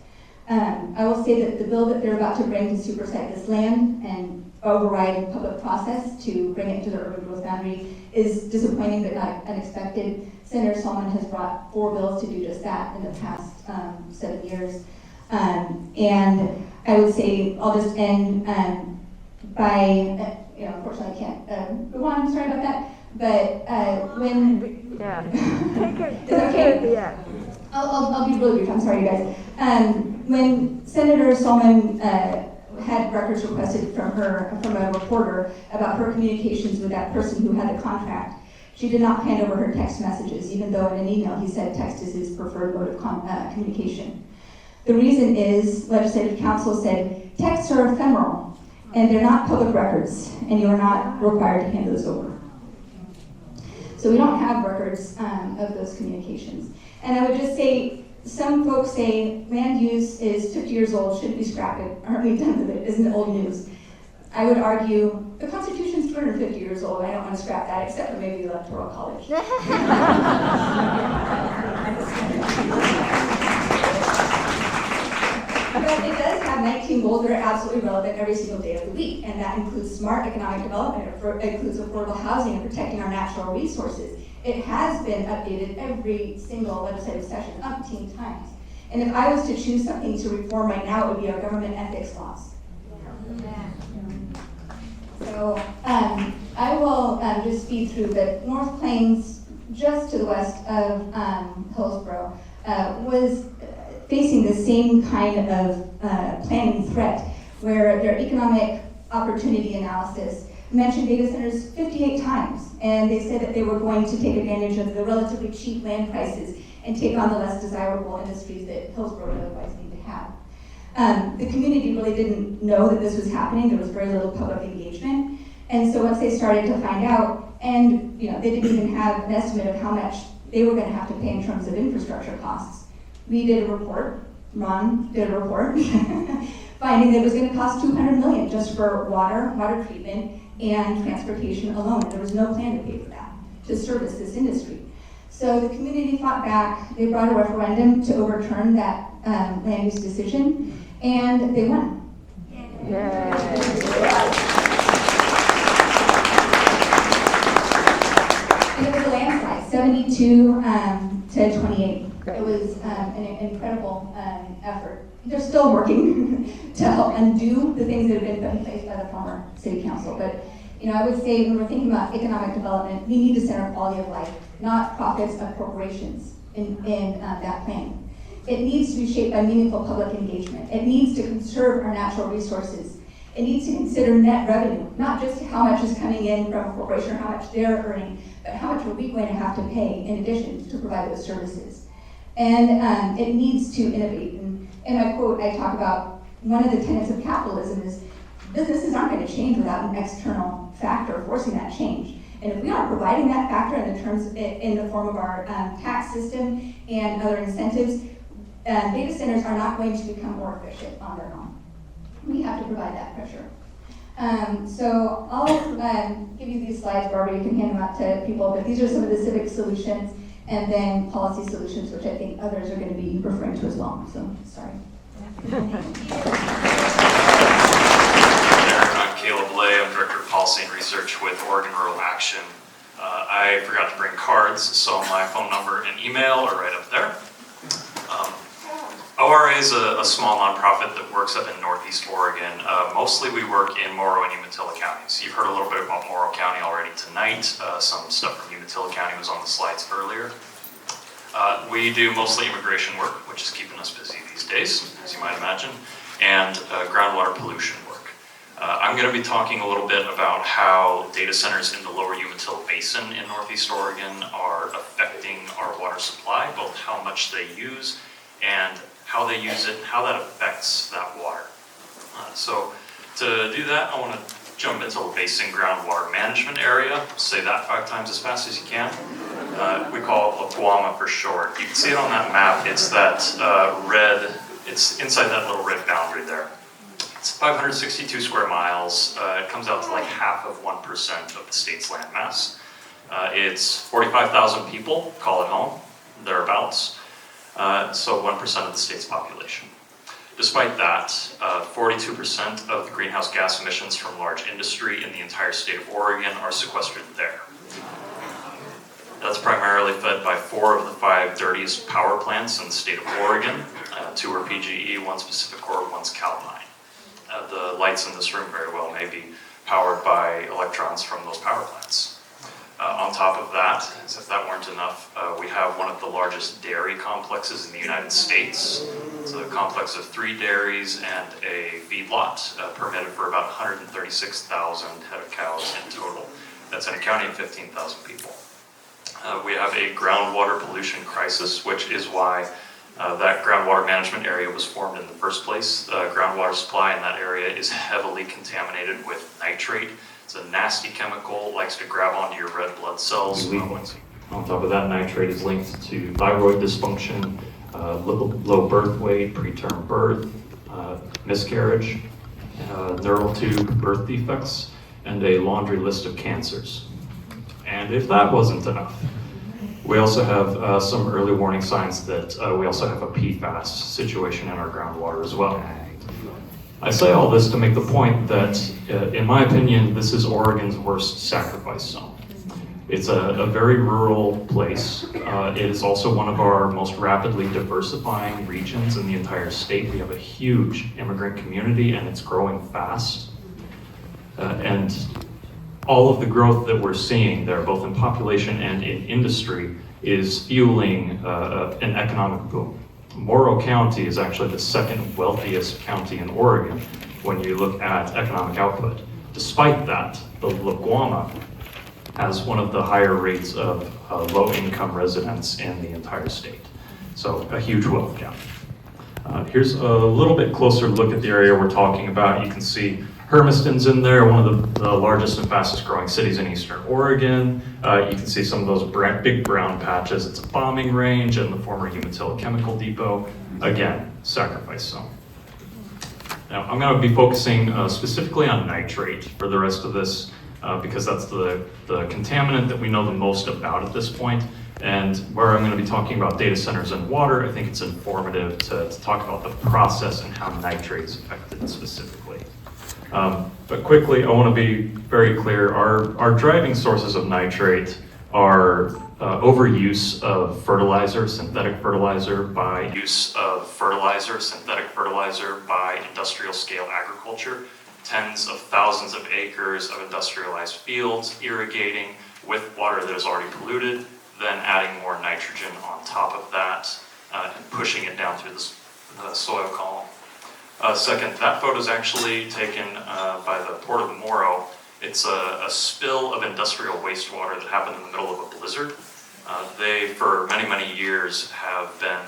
I will say that the bill that they're about to bring to supersede this land and override public process to bring it to the urban growth boundary is disappointing but not unexpected. Senator Solomon has brought 4 bills to do just that in the past 7 years. And I would say I'll just end by, unfortunately I can't go on, I'm sorry about that, but when... Yeah. Take it. Is it okay? Yeah. I'll be really brief, I'm sorry you guys. When Senator Solomon had records requested from a reporter about her communications with that person who had the contract, she did not hand over her text messages, even though in an email he said text is his preferred mode of communication. The reason is, Legislative Council said, texts are ephemeral, and they're not public records, and you are not required to hand those over. So we don't have records of those communications. And I would just say, some folks say land use is 50 years old, shouldn't be scrapped, aren't we done with it, isn't old news. I would argue the Constitution's 250 years old, I don't want to scrap that, except for maybe the Electoral College. But it does have 19 goals that are absolutely relevant every single day of the week, and that includes smart economic development, it includes affordable housing and protecting our natural resources. It has been updated every single legislative session, umpteen times. And if I was to choose something to reform right now, it would be our government ethics laws. So I will just speed through that. North Plains, just to the west of Hillsborough, was facing the same kind of planning threat, where their economic opportunity analysis mentioned data centers 58 times, and they said that they were going to take advantage of the relatively cheap land prices and take on the less desirable industries that Hillsborough would otherwise need to have. The community really didn't know that this was happening. There was very little public engagement, and so once they started to find out, and they didn't even have an estimate of how much they were going to have to pay in terms of infrastructure costs. We did a report, Ron did a report, finding that it was going to cost $200 million just for water treatment, and transportation alone. There was no plan to pay for that, to service this industry. So the community fought back. They brought a referendum to overturn that land use decision, and they won. Yay. And it was a landslide, 72 to 28. Great. It was an incredible effort. They're still working to help undo the things that have been put in place by the former city council. But I would say when we're thinking about economic development, we need to center quality of life, not profits of corporations in that planning. It needs to be shaped by meaningful public engagement. It needs to conserve our natural resources. It needs to consider net revenue, not just how much is coming in from a corporation or how much they're earning, but how much are we going to have to pay in addition to provide those services. And it needs to innovate. And in my quote, I talk about one of the tenets of capitalism is businesses aren't going to change without an external factor forcing that change. And if we aren't providing that factor in the form of our tax system and other incentives, data centers are not going to become more efficient on their own. We have to provide that pressure. So I'll give you these slides, Barbara, you can hand them out to people, but these are some of the civic solutions and then policy solutions, which I think others are going to be referring to as well. So, sorry. I'm Kaleb. I'm Director of Policy and Research with Oregon Rural Action. I forgot to bring cards, so my phone number and email are right up there. ORA is a small nonprofit that works up in Northeast Oregon. Mostly we work in Morrow and Umatilla counties. You've heard a little bit about Morrow County already tonight. Some stuff from Umatilla County was on the slides earlier. We do mostly immigration work, which is keeping us busy these days, as you might imagine, and groundwater pollution work. I'm going to be talking a little bit about how data centers in the lower Umatilla Basin in Northeast Oregon are affecting our water supply, both how much they use and how they use it and how that affects that water. So to do that, I want to jump into the basin groundwater management area. Say that 5 times as fast as you can. We call it LAGWAMA for short. You can see it on that map. It's that red, it's inside that little red boundary there. It's 562 square miles. It comes out to like half of 1% of the state's land mass. It's 45,000 people, call it home, thereabouts. So 1% of the state's population. Despite that, 42% of the greenhouse gas emissions from large industry in the entire state of Oregon are sequestered there. That's primarily fed by 4 of the 5 dirtiest power plants in the state of Oregon. 2 are PGE, 1's Pacificorp, 1's Kaleb. The lights in this room very well may be powered by electrons from those power plants. On top of that, as if that weren't enough, we have one of the largest dairy complexes in the United States. It's a complex of 3 dairies and a feedlot, permitted for about 136,000 head of cows in total. That's in a county of 15,000 people. We have a groundwater pollution crisis, which is why that groundwater management area was formed in the first place. Groundwater supply in that area is heavily contaminated with nitrate. It's a nasty chemical, likes to grab onto your red blood cells. On top of that, nitrate is linked to thyroid dysfunction, low birth weight, preterm birth, miscarriage, neural tube birth defects, and a laundry list of cancers. And if that wasn't enough, we also have some early warning signs that we also have a PFAS situation in our groundwater as well. I say all this to make the point that, in my opinion, this is Oregon's worst sacrifice zone. It's a very rural place. It is also one of our most rapidly diversifying regions in the entire state. We have a huge immigrant community and it's growing fast. And all of the growth that we're seeing there, both in population and in industry, is fueling an economic boom. Morrow County is actually the second wealthiest county in Oregon when you look at economic output. Despite that, the La Guama has one of the higher rates of low-income residents in the entire state. So a huge wealth gap. Here's a little bit closer look at the area we're talking about. You can see Hermiston's in there, one of the largest and fastest growing cities in Eastern Oregon. You can see some of those big brown patches. It's a bombing range and the former Umatilla Chemical Depot. Again, sacrifice zone. Now, I'm going to be focusing specifically on nitrate for the rest of this because that's the contaminant that we know the most about at this point. And where I'm going to be talking about data centers and water, I think it's informative to talk about the process and how nitrate is affected specifically. But quickly, I want to be very clear. Our driving sources of nitrate are overuse of fertilizer, synthetic fertilizer by industrial scale agriculture, tens of thousands of acres of industrialized fields, irrigating with water that is already polluted, then adding more nitrogen on top of that, and pushing it down through the soil column. Second, that photo is actually taken by the Port of Morrow. It's a spill of industrial wastewater that happened in the middle of a blizzard. They, for many, many years, have been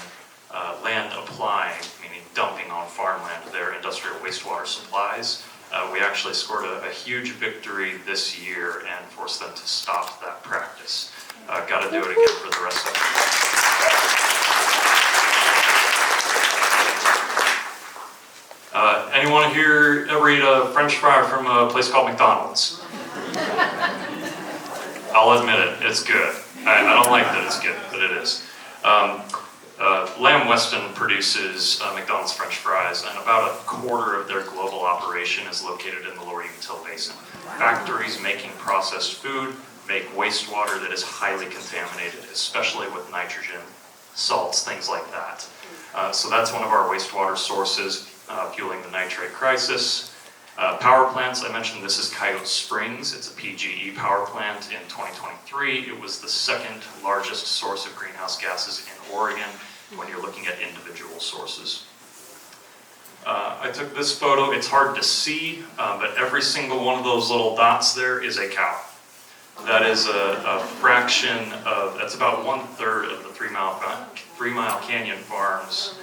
land applying, meaning dumping on farmland, their industrial wastewater supplies. We actually scored a huge victory this year and forced them to stop that practice. Got to do it again for the rest of it. Anyone here ever eat a French fry from a place called McDonald's? I'll admit it, it's good. I don't like that it's good, but it is. Lamb Weston produces McDonald's French fries, and about a quarter of their global operation is located in the Lower Umatilla Basin. Factories making processed food make wastewater that is highly contaminated, especially with nitrogen, salts, things like that. So that's one of our wastewater sources fueling the nitrate crisis. Power plants, I mentioned this is Coyote Springs. It's a PGE power plant in 2023. It was the second largest source of greenhouse gases in Oregon when you're looking at individual sources. I took this photo. It's hard to see, but every single one of those little dots there is a cow. That is a fraction of, that's about 1/3 of the 3 Mile Canyon Farms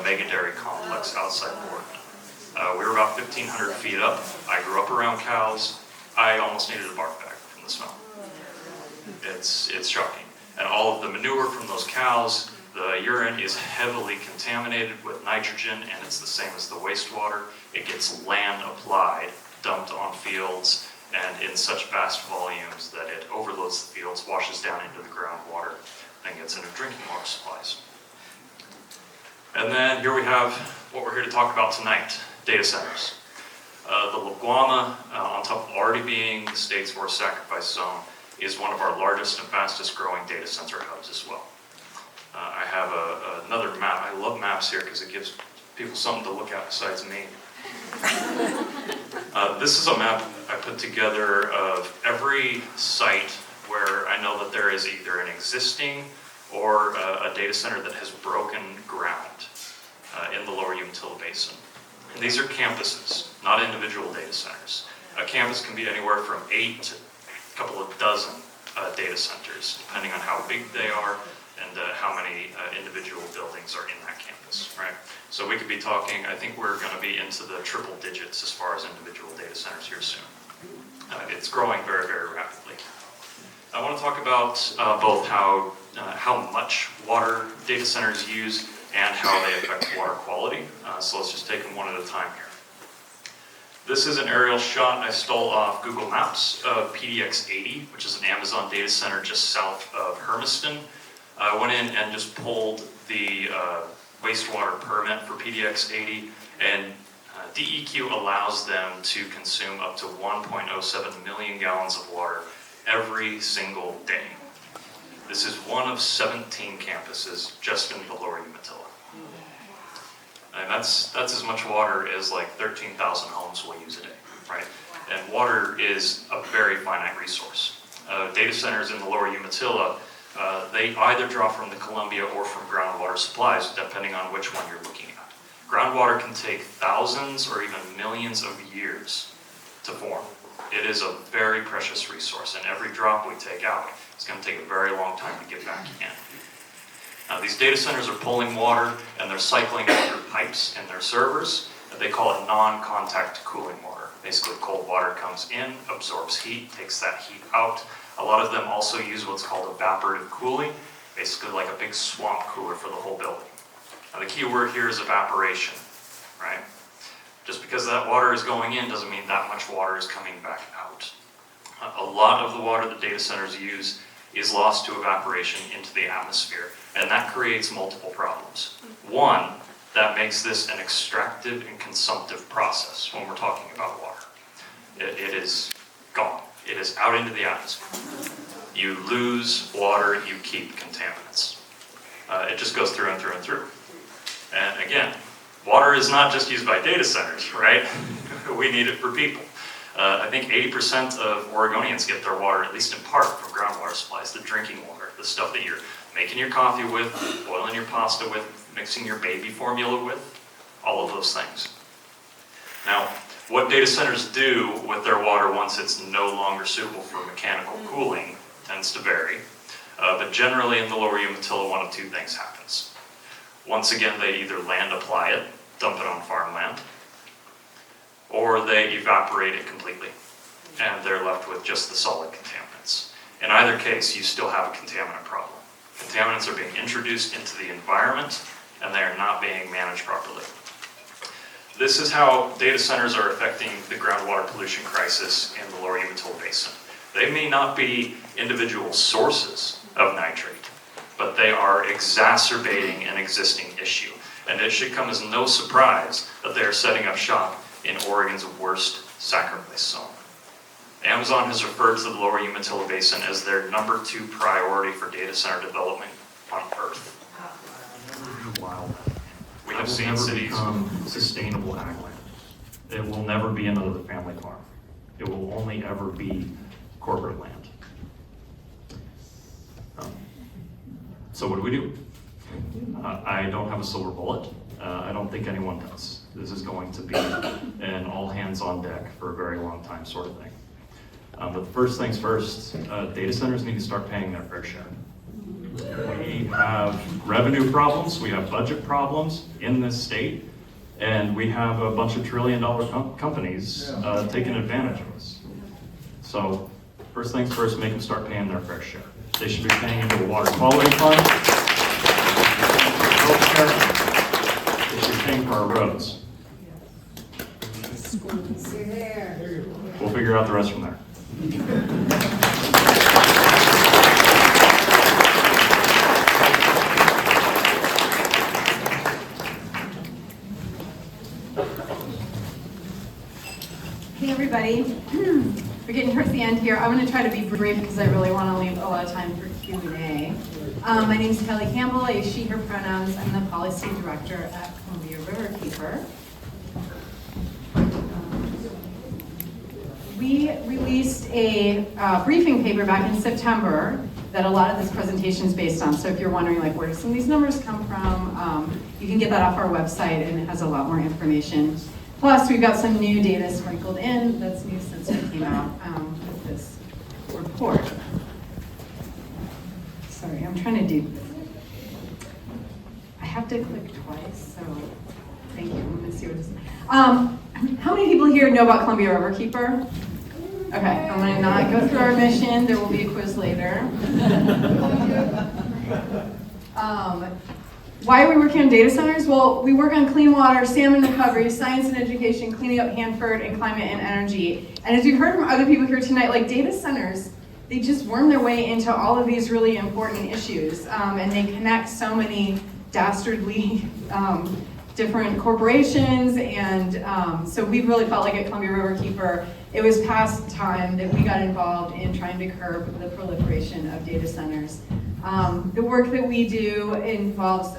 mega dairy complex outside Oregon. We were about 1,500 feet up. I grew up around cows. I almost needed a barf bag from the smell. It's shocking. And all of the manure from those cows, the urine is heavily contaminated with nitrogen, and it's the same as the wastewater. It gets land applied, dumped on fields, and in such vast volumes that it overloads the fields, washes down into the groundwater, and gets into drinking water supplies. And then here we have what we're here to talk about tonight, data centers. The La Guama, on top of already being the state's worst sacrifice zone, is one of our largest and fastest growing data center hubs as well. I have another map. I love maps here because it gives people something to look at besides me. This is a map I put together of every site where I know that there is either an existing or a data center that has broken ground in the Lower Umatilla Basin. And these are campuses, not individual data centers. A campus can be anywhere from 8 to a couple of dozen data centers, depending on how big they are and how many individual buildings are in that campus, right? So we could be talking, I think we're going to be into the triple digits as far as individual data centers here soon. It's growing very, very rapidly. I want to talk about both how much water data centers use and how they affect water quality. So let's just take them one at a time here. This is an aerial shot I stole off Google Maps of PDX-80, which is an Amazon data center just south of Hermiston. I went in and just pulled the wastewater permit for PDX-80 and DEQ allows them to consume up to 1.07 million gallons of water every single day. This is one of 17 campuses just in the lower Umatilla. And that's as much water as like 13,000 homes will use a day, right? And water is a very finite resource. Data centers in the lower Umatilla, they either draw from the Columbia or from groundwater supplies, depending on which one you're looking at. Groundwater can take thousands or even millions of years to form. It is a very precious resource, and every drop we take out is going to take a very long time to get back in. Now, these data centers are pulling water, and they're cycling it through pipes in their servers. They call it non-contact cooling water. Basically, cold water comes in, absorbs heat, takes that heat out. A lot of them also use what's called evaporative cooling, basically like a big swamp cooler for the whole building. Now, the key word here is evaporation, right? Just because that water is going in doesn't mean that much water is coming back out. A lot of the water that data centers use is lost to evaporation into the atmosphere, and that creates multiple problems. One, that makes this an extractive and consumptive process when we're talking about water. It is gone. It is out into the atmosphere. You lose water, you keep contaminants. It just goes through and through and through. And again, water is not just used by data centers, right? We need it for people. I think 80% of Oregonians get their water, at least in part, from groundwater supplies, the drinking water, the stuff that you're making your coffee with, boiling your pasta with, mixing your baby formula with, all of those things. Now, what data centers do with their water once it's no longer suitable for mechanical cooling tends to vary. But generally in the lower Umatilla, one of two things happens. Once again, they either land apply it, dump it on farmland, or they evaporate it completely, and they're left with just the solid contaminants. In either case, you still have a contaminant problem. Contaminants are being introduced into the environment, and they are not being managed properly. This is how data centers are affecting the groundwater pollution crisis in the lower Umatilla Basin. They may not be individual sources of nitrate, but they are exacerbating an existing issue. And it should come as no surprise that they are setting up shop in Oregon's worst sacrifice zone. Amazon has referred to the lower Umatilla Basin as their #2 priority for data center development on Earth. Wow. We have seen cities become sustainable ag land. It will never be another family farm. It will only ever be corporate land. So what do we do? I don't have a silver bullet. I don't think anyone does. This is going to be an all hands on deck for a very long time sort of thing. But first things first, data centers need to start paying their fair share. We have revenue problems, we have budget problems in this state, and we have a bunch of trillion-dollar companies taking advantage of us. So first things first, make them start paying their fair share. They should be paying into the water quality fund, healthcare, they should be paying for our roads. We'll figure out the rest from there. Hey everybody, we're getting towards the end here. I'm going to try to be brief because I really want to leave a lot of time for Q&A. My name is Campbell, I use she, her pronouns. I'm the policy director at Columbia Riverkeeper. We released a briefing paper back in September that a lot of this presentation is based on. So if you're wondering like where do some of these numbers come from, you can get that off our website and it has a lot more information. Plus, we've got some new data sprinkled in that's new since we came out with this report. Sorry, I'm trying to do, I have to click twice, so thank you. I'm gonna see what this is. How many people here know about Columbia Riverkeeper? Okay, I'm gonna not go through our mission. There will be a quiz later. Why are we working on data centers? Well, we work on clean water, salmon recovery, science and education, cleaning up Hanford, and climate and energy. And as you've heard from other people here tonight, like data centers, they just worm their way into all of these really important issues, and they connect so many dastardly different corporations, and so we really felt like at Columbia Riverkeeper, it was past time that we got involved in trying to curb the proliferation of data centers. The work that we do involves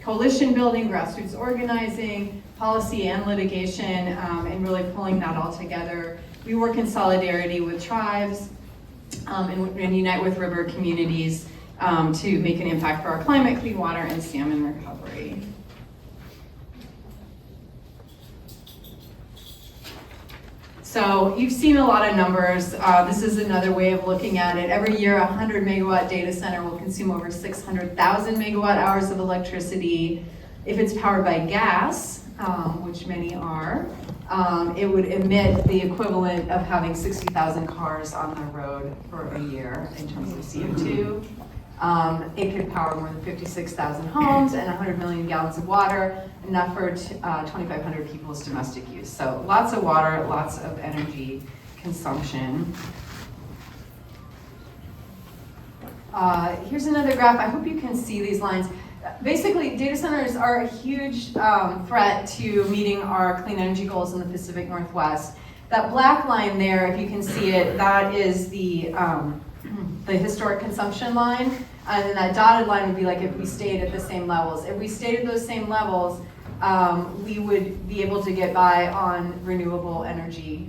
coalition building, grassroots organizing, policy and litigation, and really pulling that all together. We work in solidarity with tribes and unite with river communities to make an impact for our climate, clean water, and salmon recovery. So you've seen a lot of numbers. This is another way of looking at it. Every year, a 100 megawatt data center will consume over 600,000 megawatt hours of electricity. If it's powered by gas, which many are, it would emit the equivalent of having 60,000 cars on the road for a year in terms of CO2. It could power more than 56,000 homes and 100 million gallons of water, enough for 2,500 people's domestic use. So lots of water, lots of energy consumption. Here's another graph. I hope you can see these lines. Basically, data centers are a huge threat to meeting our clean energy goals in the Pacific Northwest. That black line there, if you can see it, that is the historic consumption line, and then that dotted line would be like if we stayed at the same levels. If we stayed at those same levels, we would be able to get by on renewable energy.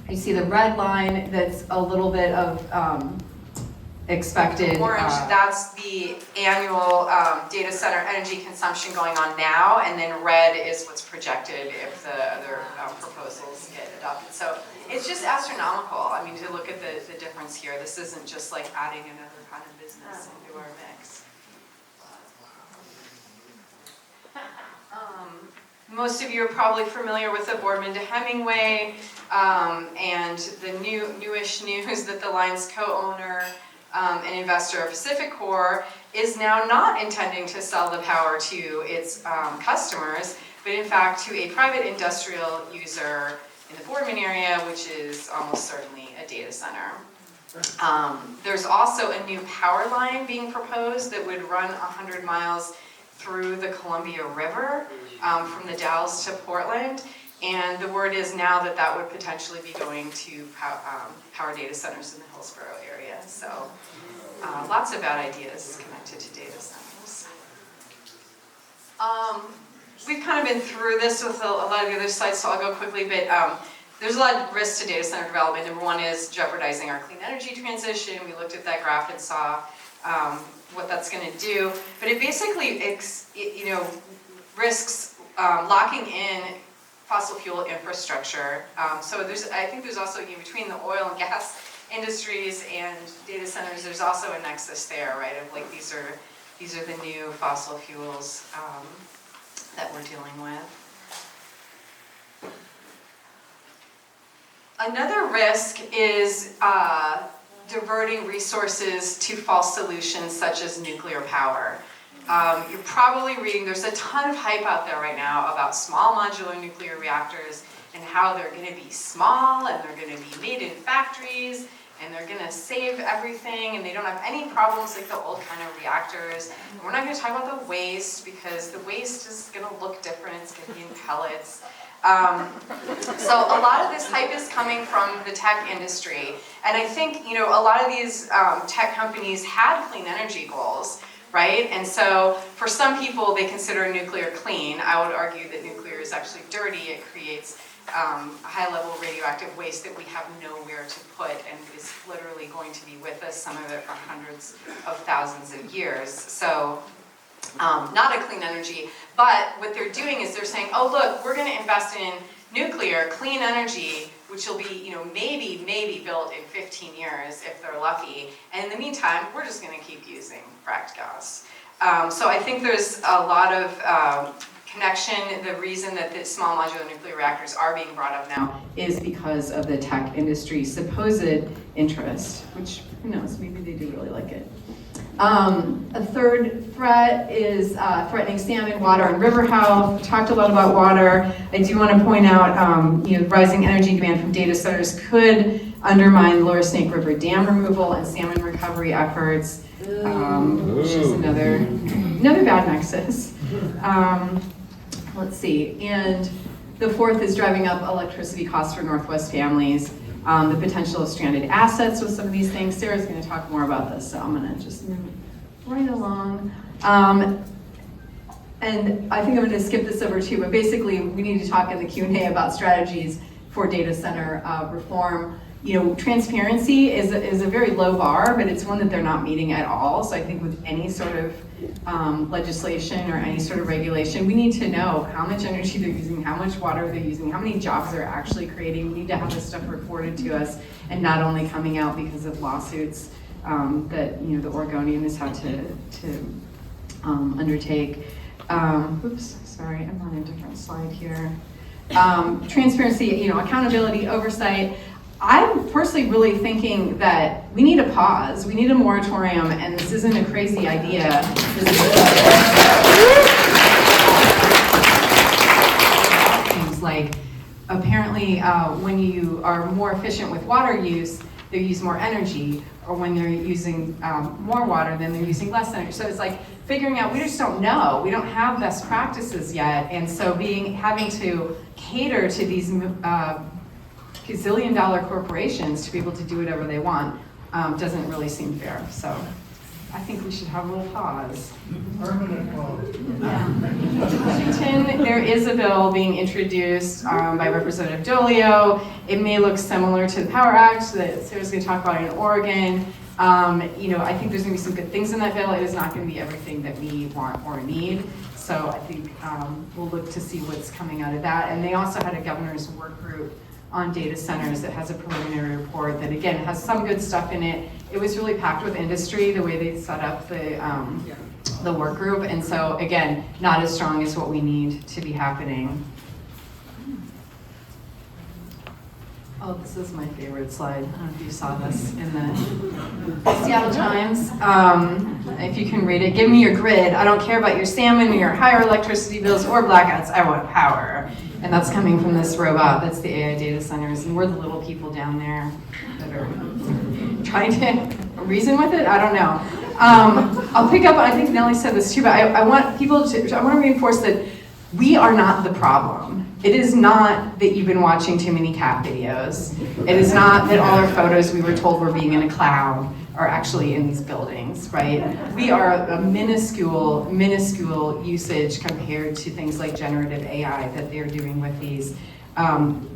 You see the red line, that's a little bit of expected. Orange, that's the annual data center energy consumption going on now, and then red is what's projected if the other proposals get adopted. So it's just astronomical. I mean, to look at the difference here, this isn't just like adding another kind of business into our mix. Most of you are probably familiar with the Boardman to Hemingway and the newish news that the line's co-owner and investor of Pacific Core is now not intending to sell the power to its customers, but in fact to a private industrial user in the Boardman area, which is almost certainly a data center. There's also a new power line being proposed that would run 100 miles through the Columbia River from the Dalles to Portland. And the word is now that that would potentially be going to power data centers in the Hillsborough area. So lots of bad ideas connected to data centers. We've kind of been through this with a lot of the other slides, so I'll go quickly, but there's a lot of risks to data center development. Number one is jeopardizing our clean energy transition. We looked at that graph and saw what that's going to do. But it basically risks locking in fossil fuel infrastructure. So I think there's also, between the oil and gas industries and data centers, there's also a nexus there, right? Of like these are the new fossil fuels that we're dealing with. Another risk is diverting resources to false solutions such as nuclear power. You're probably reading, there's a ton of hype out there right now about small modular nuclear reactors and how they're going to be small and they're going to be made in factories and they're going to save everything and they don't have any problems like the old kind of reactors. And we're not going to talk about the waste because the waste is going to look different. It's going to be in pellets. So a lot of this hype is coming from the tech industry. And I think, a lot of these tech companies had clean energy goals, right? And so for some people, they consider nuclear clean. I would argue that nuclear is actually dirty. It creates high-level radioactive waste that we have nowhere to put and is literally going to be with us, some of it for hundreds of thousands of years. So not a clean energy, but what they're doing is they're saying, oh look, we're going to invest in nuclear, clean energy, which will be, maybe built in 15 years if they're lucky. And in the meantime, we're just going to keep using fracked gas. So I think there's a lot of connection. The reason that the small modular nuclear reactors are being brought up now is because of the tech industry's supposed interest, which, who knows, maybe they do really like it. A third threat is threatening salmon, water, and river health. We talked a lot about water. I do want to point out, rising energy demand from data centers could undermine Lower Snake River dam removal and salmon recovery efforts, which is another bad nexus. Let's see, and the fourth is driving up electricity costs for Northwest families. The potential of stranded assets with some of these things. Sarah's going to talk more about this, so I'm going to just move right along. And I think I'm going to skip this over too, but basically we need to talk in the Q&A about strategies for data center reform. You know, transparency is a very low bar, but it's one that they're not meeting at all. So I think with any sort of legislation or any sort of regulation, we need to know how much energy they're using, how much water they're using, how many jobs they're actually creating. We need to have this stuff reported to us and not only coming out because of lawsuits that, you know, the Oregonian has had to undertake. Oops, sorry, I'm on a different slide here. Transparency, you know, accountability, oversight. I'm personally really thinking that we need a pause, we need a moratorium, and this isn't a crazy idea. Things like, apparently, when you are more efficient with water use, they use more energy, or when they're using more water, then they're using less energy. So it's like figuring out, we just don't know. We don't have best practices yet, and so having to cater to these gazillion-dollar corporations to be able to do whatever they want doesn't really seem fair. So I think we should have a little pause. Permanent pause. Yeah. In Washington, there is a bill being introduced by Representative Dolio. It may look similar to the Power Act that Sarah's going to talk about in Oregon. You know, I think there's going to be some good things in that bill. It is not going to be everything that we want or need. So I think we'll look to see what's coming out of that. And they also had a governor's work group on data centers that has a preliminary report that, again, has some good stuff in it. It was really packed with industry, the way they set up the work group. And so, again, not as strong as what we need to be happening. Oh, this is my favorite slide. I don't know if you saw this in the Seattle Times. If you can read it, give me your grid. I don't care about your salmon or your higher electricity bills or blackouts. I want power. And that's coming from this robot. That's the AI data centers. And we're the little people down there that are trying to reason with it. I don't know. I'll pick up, I think Nellie said this too, but I want to reinforce that we are not the problem. It is not that you've been watching too many cat videos. It is not that all our photos we were told were being in a cloud are actually in these buildings, right? We are a minuscule usage compared to things like generative AI that they're doing with these.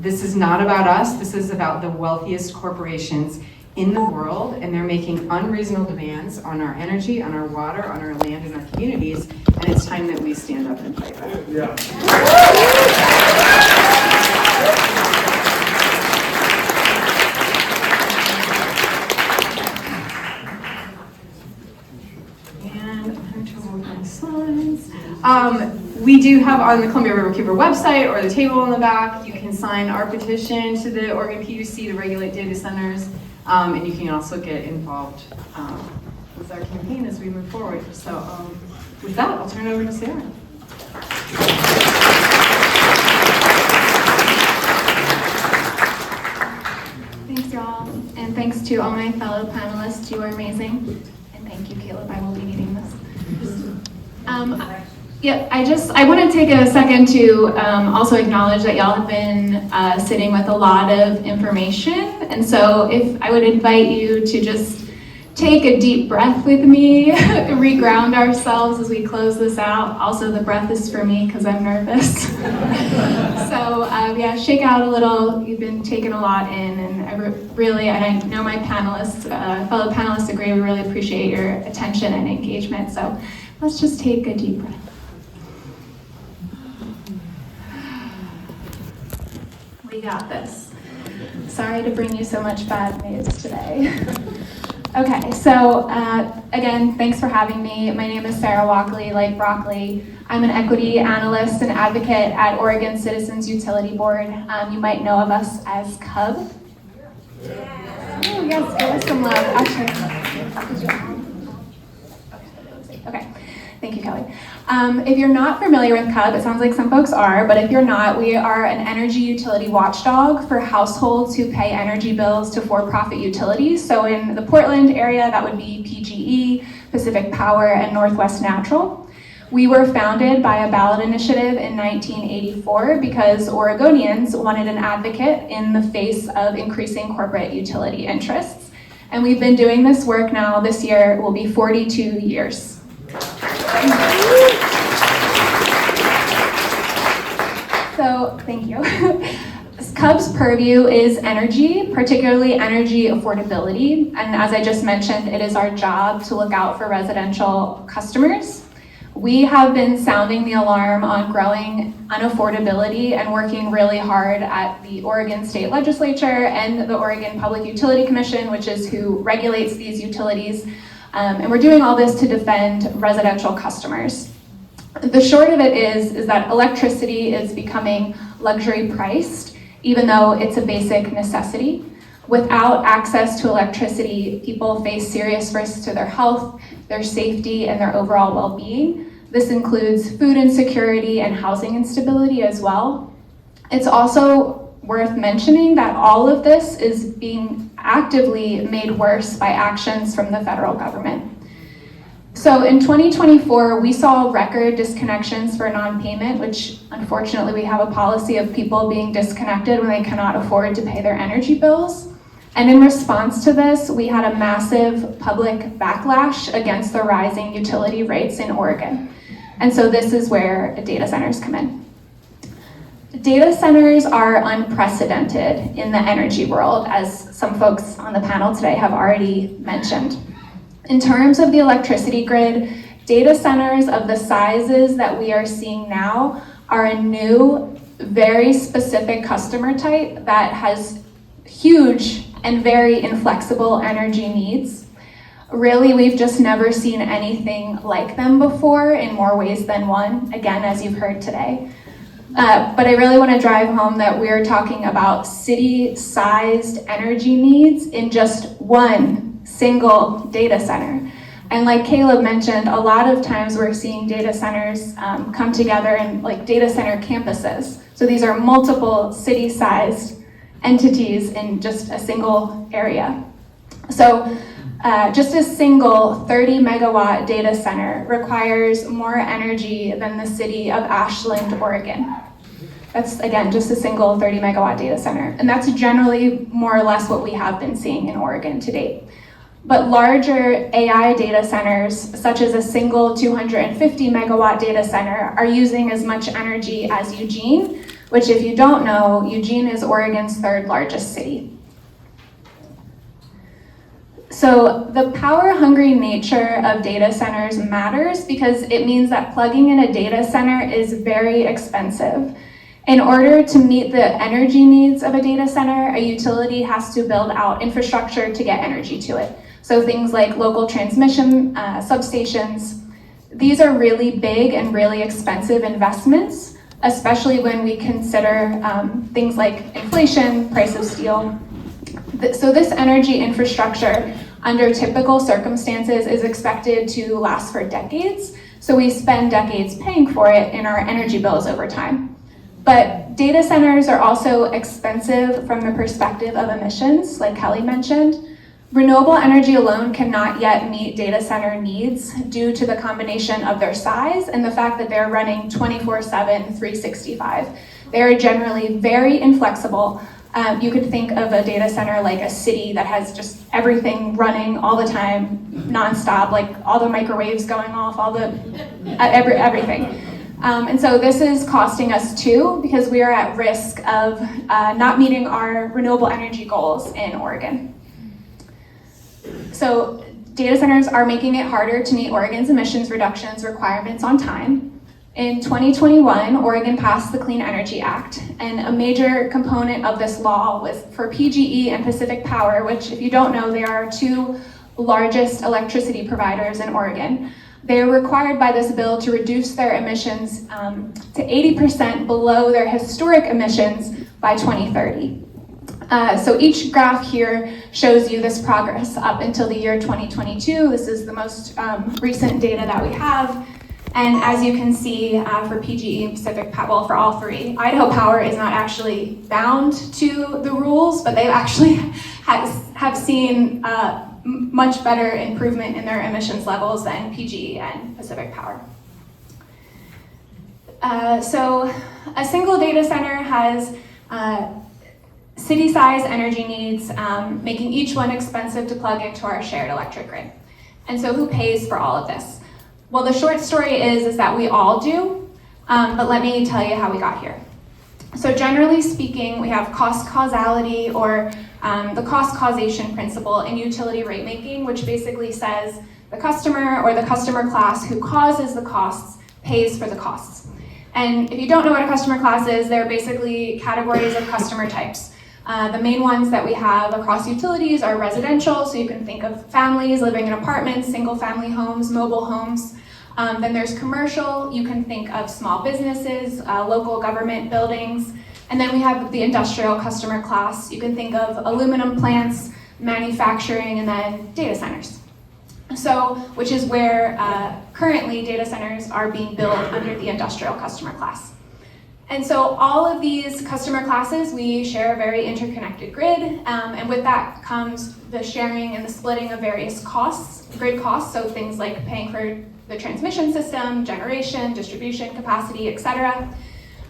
This is not about us. This is about the wealthiest corporations in the world, and they're making unreasonable demands on our energy, on our water, on our land, and our communities, and it's time that we stand up and fight back. Yeah. We do have on the Columbia Riverkeeper website or the table in the back, you can sign our petition to the Oregon PUC to regulate data centers, and you can also get involved with our campaign as we move forward. So with that, I'll turn it over to Sarah. Thanks, y'all, and thanks to all my fellow panelists. You are amazing, and thank you, Caleb. I will be needing this. Yeah, I want to take a second to also acknowledge that y'all have been sitting with a lot of information, and so if I would invite you to just take a deep breath with me, reground ourselves as we close this out. Also, the breath is for me because I'm nervous. So yeah, shake out a little. You've been taking a lot in, and I know my panelists, fellow panelists agree, we really appreciate your attention and engagement. So let's just take a deep breath. We got this. Sorry to bring you so much bad news today. Okay, so again, thanks for having me. My name is Sarah Wochele, like broccoli. I'm an equity analyst and advocate at Oregon Citizens Utility Board. You might know of us as CUB. Oh yes, give us some love. Actually, okay. Thank you, Kelly. If you're not familiar with CUB, it sounds like some folks are, but if you're not, we are an energy utility watchdog for households who pay energy bills to for-profit utilities. So in the Portland area, that would be PGE, Pacific Power, and Northwest Natural. We were founded by a ballot initiative in 1984 because Oregonians wanted an advocate in the face of increasing corporate utility interests. And we've been doing this work now, this year will be 42 years. So, thank you. CUB's purview is energy, particularly energy affordability. And as I just mentioned, it is our job to look out for residential customers. We have been sounding the alarm on growing unaffordability and working really hard at the Oregon State Legislature and the Oregon Public Utility Commission, which is who regulates these utilities. And we're doing all this to defend residential customers. The short of it is that electricity is becoming luxury priced, even though it's a basic necessity. Without access to electricity, people face serious risks to their health, their safety, and their overall well-being. This includes food insecurity and housing instability as well. It's also worth mentioning that all of this is being actively made worse by actions from the federal government. So in 2024, we saw record disconnections for non-payment, which unfortunately we have a policy of people being disconnected when they cannot afford to pay their energy bills. And in response to this, we had a massive public backlash against the rising utility rates in Oregon. And so this is where data centers come in. Data centers are unprecedented in the energy world, as some folks on the panel today have already mentioned. In terms of the electricity grid, data centers of the sizes that we are seeing now are a new, very specific customer type that has huge and very inflexible energy needs. Really, we've just never seen anything like them before in more ways than one, again, as you've heard today. But I really want to drive home that we're talking about city-sized energy needs in just one single data center. And like Kaleb mentioned, a lot of times we're seeing data centers come together in like data center campuses. So these are multiple city-sized entities in just a single area. So just a single 30 megawatt data center requires more energy than the city of Ashland, Oregon. That's, again, just a single 30 megawatt data center. And that's generally more or less what we have been seeing in Oregon to date. But larger AI data centers, such as a single 250 megawatt data center, are using as much energy as Eugene, which if you don't know, Eugene is Oregon's third largest city. So the power-hungry nature of data centers matters because it means that plugging in a data center is very expensive. In order to meet the energy needs of a data center, a utility has to build out infrastructure to get energy to it. So things like local transmission substations, these are really big and really expensive investments, especially when we consider things like inflation, price of steel. So this energy infrastructure, under typical circumstances, is expected to last for decades. So we spend decades paying for it in our energy bills over time. But data centers are also expensive from the perspective of emissions, like Kelly mentioned. Renewable energy alone cannot yet meet data center needs due to the combination of their size and the fact that they're running 24/7, 365. They're generally very inflexible. You could think of a data center like a city that has just everything running all the time, nonstop, like all the microwaves going off, all the everything. And so this is costing us too, because we are at risk of not meeting our renewable energy goals in Oregon. So data centers are making it harder to meet Oregon's emissions reductions requirements on time. In 2021, Oregon passed the Clean Energy Act, and a major component of this law was for PGE and Pacific Power, which, if you don't know, they are our two largest electricity providers in Oregon. They are required by this bill to reduce their emissions to 80% below their historic emissions by 2030. So each graph here shows you this progress up until the year 2022. This is the most recent data that we have. And as you can see, for PGE and Pacific Power, well, for all three, Idaho Power is not actually bound to the rules, but they actually have seen much better improvement in their emissions levels than PGE and Pacific Power. So a single data center has city-size energy needs, making each one expensive to plug into our shared electric grid. And so who pays for all of this? Well, the short story is that we all do, but let me tell you how we got here. So generally speaking, we have cost causality, or the cost causation principle in utility rate making, which basically says the customer or the customer class who causes the costs pays for the costs. And if you don't know what a customer class is, they're basically categories of customer types. The main ones that we have across utilities are residential, so you can think of families living in apartments, single family homes, mobile homes. Then there's commercial, you can think of small businesses, local government buildings. And then we have the industrial customer class. You can think of aluminum plants, manufacturing, and then data centers. So, which is where currently data centers are being built under the industrial customer class. And so all of these customer classes, we share a very interconnected grid, and with that comes the sharing and the splitting of various costs, grid costs, so things like paying for the transmission system, generation, distribution capacity, etc.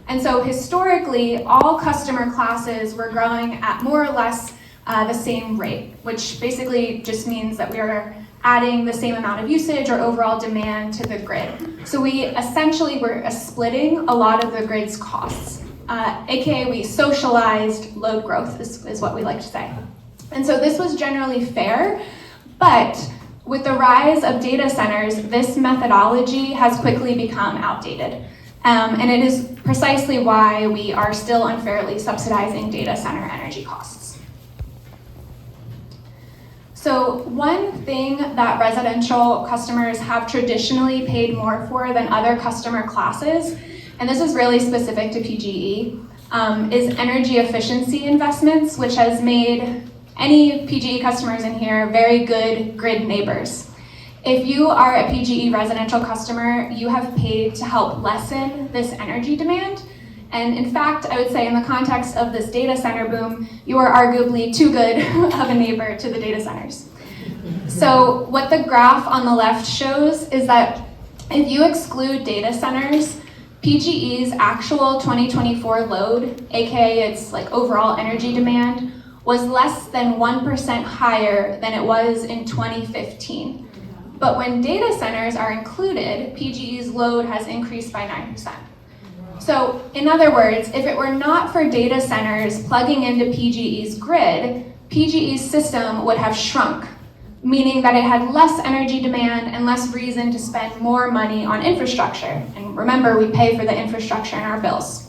And so historically, all customer classes were growing at more or less the same rate, which basically just means that we are adding the same amount of usage or overall demand to the grid. So we essentially were splitting a lot of the grid's costs, aka we socialized load growth is what we like to say. And so this was generally fair, but with the rise of data centers, this methodology has quickly become outdated. And it is precisely why we are still unfairly subsidizing data center energy costs. So one thing that residential customers have traditionally paid more for than other customer classes, and this is really specific to PGE, is energy efficiency investments, which has made any PGE customers in here very good grid neighbors. If you are a PGE residential customer, you have paid to help lessen this energy demand. And in fact, I would say in the context of this data center boom, you are arguably too good of a neighbor to the data centers. So what the graph on the left shows is that if you exclude data centers, PGE's actual 2024 load, aka its like overall energy demand, was less than 1% higher than it was in 2015. But when data centers are included, PGE's load has increased by 9%. So in other words, if it were not for data centers plugging into PGE's grid, PGE's system would have shrunk, meaning that it had less energy demand and less reason to spend more money on infrastructure. And remember, we pay for the infrastructure in our bills.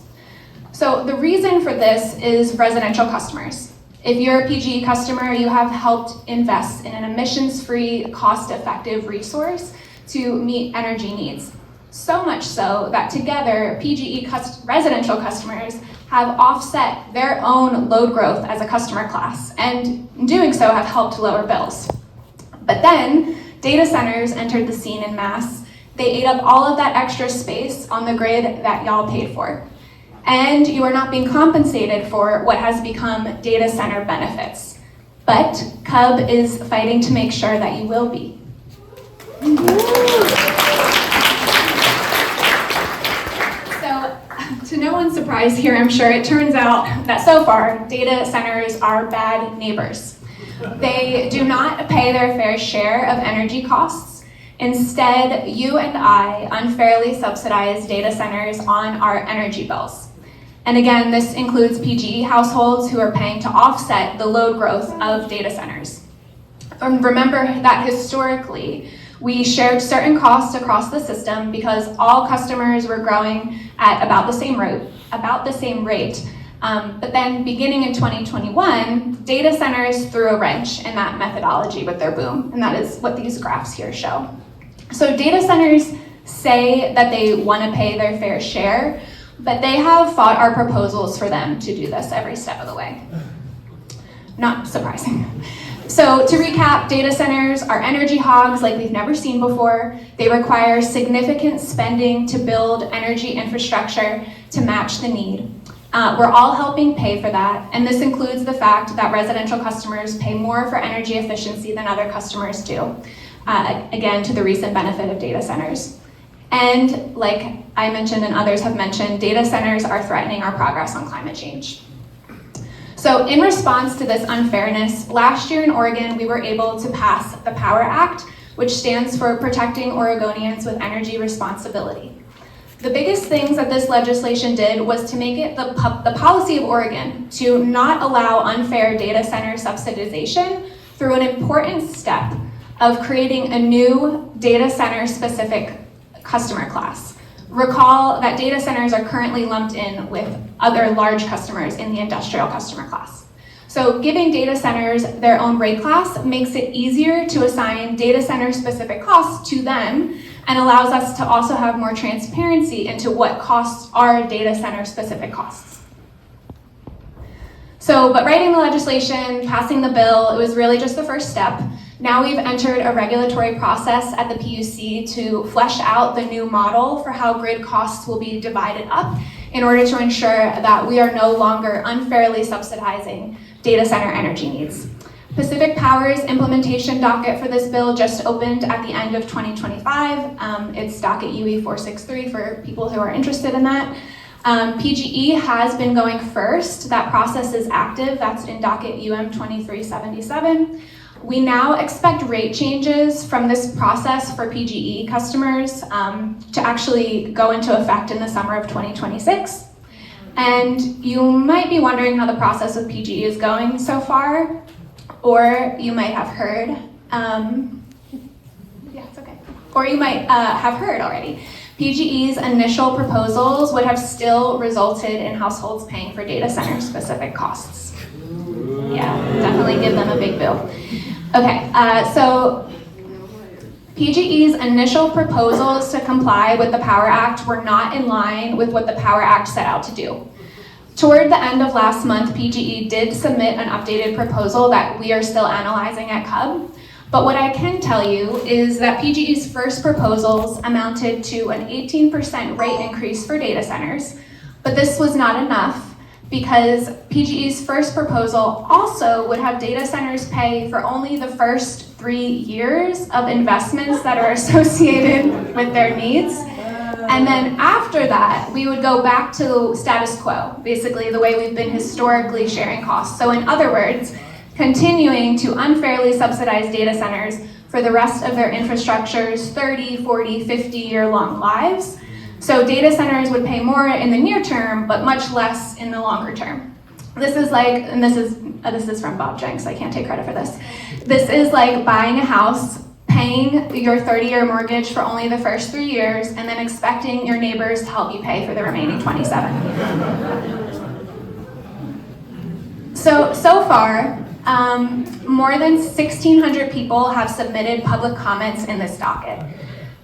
So the reason for this is residential customers. If you're a PGE customer, you have helped invest in an emissions-free, cost-effective resource to meet energy needs. So much so that together, PGE residential customers have offset their own load growth as a customer class, and in doing so have helped lower bills. But then, data centers entered the scene en masse. They ate up all of that extra space on the grid that y'all paid for. And you are not being compensated for what has become data center benefits. But CUB is fighting to make sure that you will be. To no one's surprise here, I'm sure, it turns out that so far, data centers are bad neighbors. They do not pay their fair share of energy costs. Instead, you and I unfairly subsidize data centers on our energy bills. And again, this includes PGE households who are paying to offset the load growth of data centers. Remember that historically, we shared certain costs across the system because all customers were growing at about the same rate. But then beginning in 2021, data centers threw a wrench in that methodology with their boom, and that is what these graphs here show. So data centers say that they want to pay their fair share, but they have fought our proposals for them to do this every step of the way. Not surprising. So to recap, data centers are energy hogs like we've never seen before. They require significant spending to build energy infrastructure to match the need. We're all helping pay for that, and this includes the fact that residential customers pay more for energy efficiency than other customers do, again, to the recent benefit of data centers. And like I mentioned and others have mentioned, data centers are threatening our progress on climate change. So in response to this unfairness, last year in Oregon, we were able to pass the POWER Act, which stands for Protecting Oregonians with Energy Responsibility. The biggest things that this legislation did was to make it the policy of Oregon to not allow unfair data center subsidization through an important step of creating a new data center specific customer class. Recall that data centers are currently lumped in with other large customers in the industrial customer class. So giving data centers their own rate class makes it easier to assign data center specific costs to them and allows us to also have more transparency into what costs are data center specific costs. But writing the legislation, passing the bill, it was really just the first step. Now we've entered a regulatory process at the PUC to flesh out the new model for how grid costs will be divided up in order to ensure that we are no longer unfairly subsidizing data center energy needs. Pacific Power's implementation docket for this bill just opened at the end of 2025. It's docket UE 463 for people who are interested in that. PGE has been going first. That process is active. That's in docket UM 2377. We now expect rate changes from this process for PGE customers to actually go into effect in the summer of 2026. And you might be wondering how the process with PGE is going so far, or you might have heard, or you might have heard already. PGE's initial proposals would have still resulted in households paying for data center specific costs. Yeah, definitely give them a big bill. Okay, so PGE's initial proposals to comply with the POWER Act were not in line with what the POWER Act set out to do. Toward the end of last month, PGE did submit an updated proposal that we are still analyzing at CUB. But what I can tell you is that PGE's first proposals amounted to an 18% rate increase for data centers, but this was not enough because PGE's first proposal also would have data centers pay for only the first 3 years of investments that are associated with their needs. And then after that, we would go back to status quo, basically the way we've been historically sharing costs. So in other words, continuing to unfairly subsidize data centers for the rest of their infrastructure's 30, 40, 50-year-long lives. So data centers would pay more in the near term, but much less in the longer term. This is like, and this is from Bob Jenks, I can't take credit for this. This is like buying a house, paying your 30-year mortgage for only the first 3 years, and then expecting your neighbors to help you pay for the remaining 27. So far, more than 1,600 people have submitted public comments in this docket.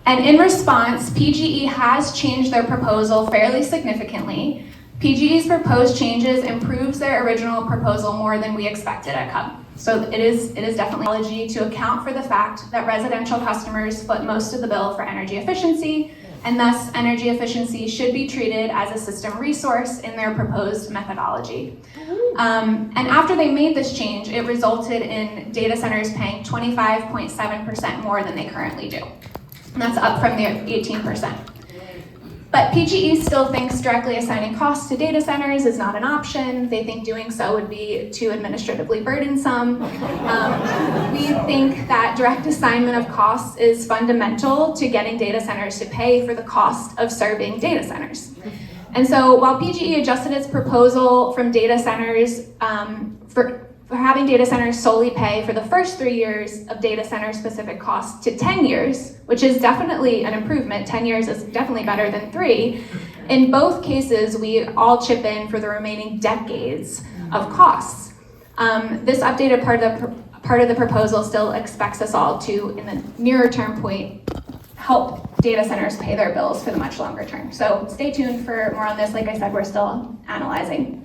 And in response, PGE has changed their proposal fairly significantly. PGE's proposed changes improves their original proposal more than we expected at CUB. So it is definitely a strategy to account for the fact that residential customers foot most of the bill for energy efficiency, and thus energy efficiency should be treated as a system resource in their proposed methodology. And after they made this change, it resulted in data centers paying 25.7% more than they currently do. And that's up from the 18%. But PGE still thinks directly assigning costs to data centers is not an option. They think doing so would be too administratively burdensome. We think that direct assignment of costs is fundamental to getting data centers to pay for the cost of serving data centers. And so while PGE adjusted its proposal from data centers for having data centers solely pay for the first 3 years of data center specific costs to 10 years, which is definitely an improvement. 10 years is definitely better than 3. In both cases, we all chip in for the remaining decades of costs. This updated part of the proposal still expects us all to, in the nearer term point, help data centers pay their bills for the much longer term. So stay tuned for more on this. Like I said, we're still analyzing.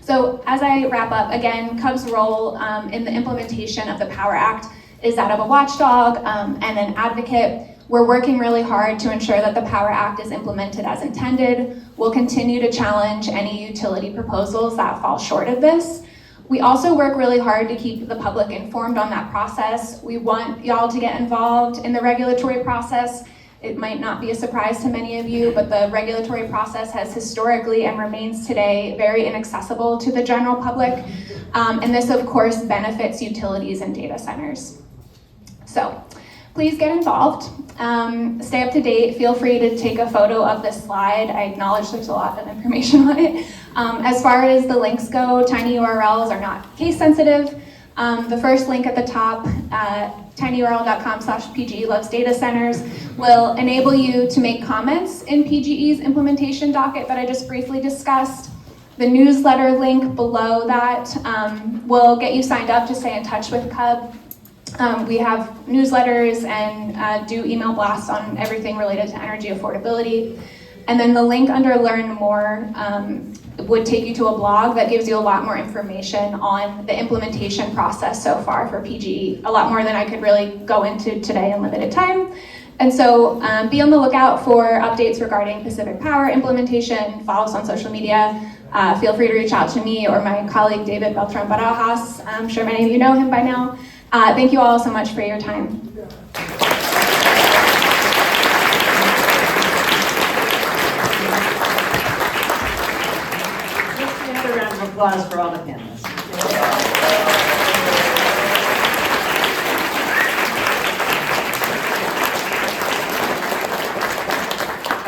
So as I wrap up, again, CUB's role in the implementation of the POWER Act is that of a watchdog and an advocate. We're working really hard to ensure that the POWER Act is implemented as intended. We'll continue to challenge any utility proposals that fall short of this. We also work really hard to keep the public informed on that process. We want y'all to get involved in the regulatory process It might not be a surprise to many of you, but the regulatory process has historically and remains today very inaccessible to the general public. And this, of course, benefits utilities and data centers. So please get involved. Stay up to date. Feel free to take a photo of this slide. I acknowledge there's a lot of information on it. As far as the links go, tiny URLs are not case sensitive. The first link at the top, tinyurl.com/PGE loves data centers, will enable you to make comments in PGE's implementation docket that I just briefly discussed. The newsletter link below that will get you signed up to stay in touch with CUB. We have newsletters and do email blasts on everything related to energy affordability. And then the link under Learn More would take you to a blog that gives you a lot more information on the implementation process so far for PGE, a lot more than I could really go into today in limited time. And so be on the lookout for updates regarding Pacific Power implementation. Follow us on social media. Feel free to reach out to me or my colleague David Beltran-Barajas. I'm sure many of you know him by now. Thank you all so much for your time. Another round of applause for all the panelists.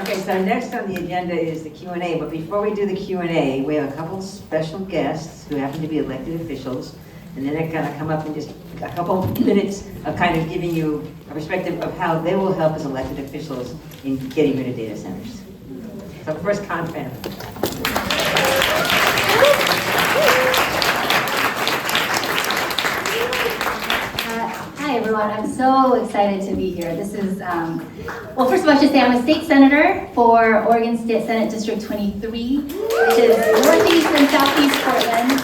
Okay, so next on the agenda is the Q&A, but before we do the Q&A, we have a couple special guests who happen to be elected officials, and then they're going to come up in just a couple minutes of kind of giving you a perspective of how they will help as elected officials in getting rid of data centers. So first, Confan. Hi everyone, I'm so excited to be here. This is, well, first of all, I should say I'm a state senator for Oregon State Senate District 23, which is northeast and southeast Portland.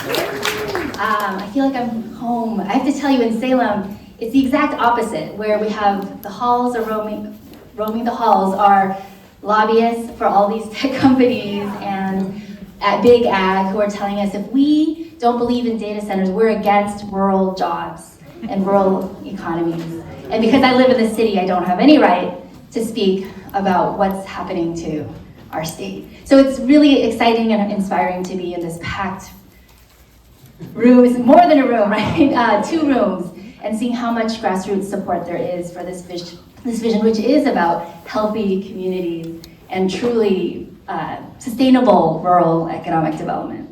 I feel like I'm home. I have to tell you, in Salem, it's the exact opposite, where we have the halls are roaming the halls are lobbyists for all these tech companies and at Big Ag who are telling us if we don't believe in data centers, we're against rural jobs and rural economies. And because I live in the city, I don't have any right to speak about what's happening to our state. So it's really exciting and inspiring to be in this packed room. It's more than a room, right? 2 rooms, and seeing how much grassroots support there is for this vision, which is about healthy communities and truly sustainable rural economic development.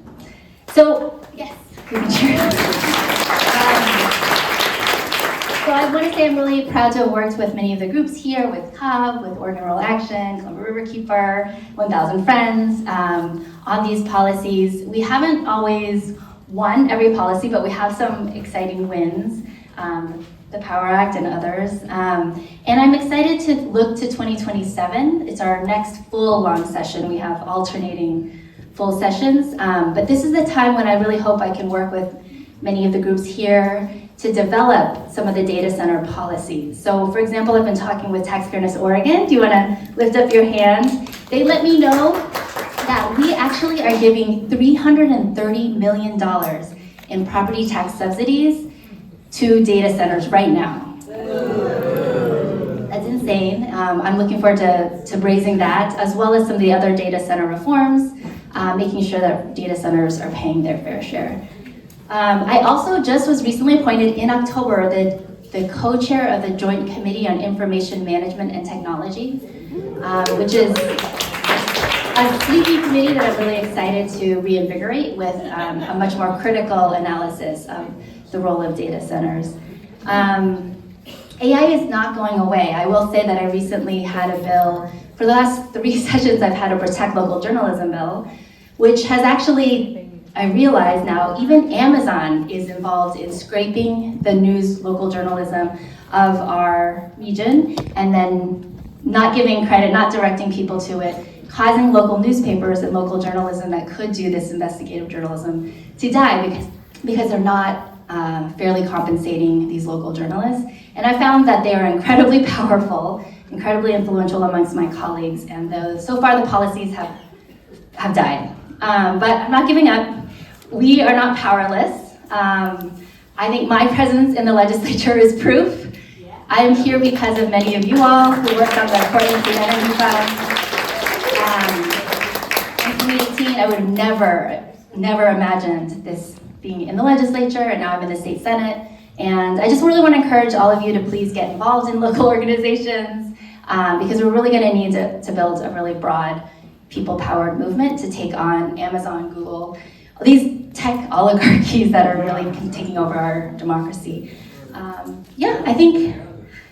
So, yes, so I want to say I'm really proud to have worked with many of the groups here, with CUB, with Oregon Rural Action, Riverkeeper, 1,000 Friends, on these policies. We haven't always won every policy, but we have some exciting wins, the Power Act and others. And I'm excited to look to 2027. It's our next full long session. We have alternating full sessions, but this is the time when I really hope I can work with many of the groups here to develop some of the data center policies. So for example, I've been talking with Tax Fairness Oregon. Do you want to lift up your hand? They let me know that we actually are giving $330 million in property tax subsidies to data centers right now. That's insane. I'm looking forward to raising that, as well as some of the other data center reforms, making sure that data centers are paying their fair share. I also just was recently appointed in October the co-chair of the Joint Committee on Information Management and Technology, which is a sleepy committee that I'm really excited to reinvigorate with a much more critical analysis of the role of data centers. AI is not going away. I will say that I recently had a bill, for the last 3 sessions I've had a Protect Local Journalism bill, which has actually, I realize now, even Amazon is involved in scraping the news local journalism of our region and then not giving credit, not directing people to it, causing local newspapers and local journalism that could do this investigative journalism to die because they're not fairly compensating these local journalists. And I found that they are incredibly powerful, incredibly influential amongst my colleagues, and so far the policies have died. But I'm not giving up. We are not powerless. I think my presence in the legislature is proof I am here because of many of you all who worked on the Portland Clean Energy Fund. In 2018, I would have never imagined this being in the legislature, and now I'm in the state senate. And I just really want to encourage all of you to please get involved in local organizations, because we're really going to need to build a really broad, people-powered movement to take on Amazon, Google, all these tech oligarchies that are really taking over our democracy. Yeah, I think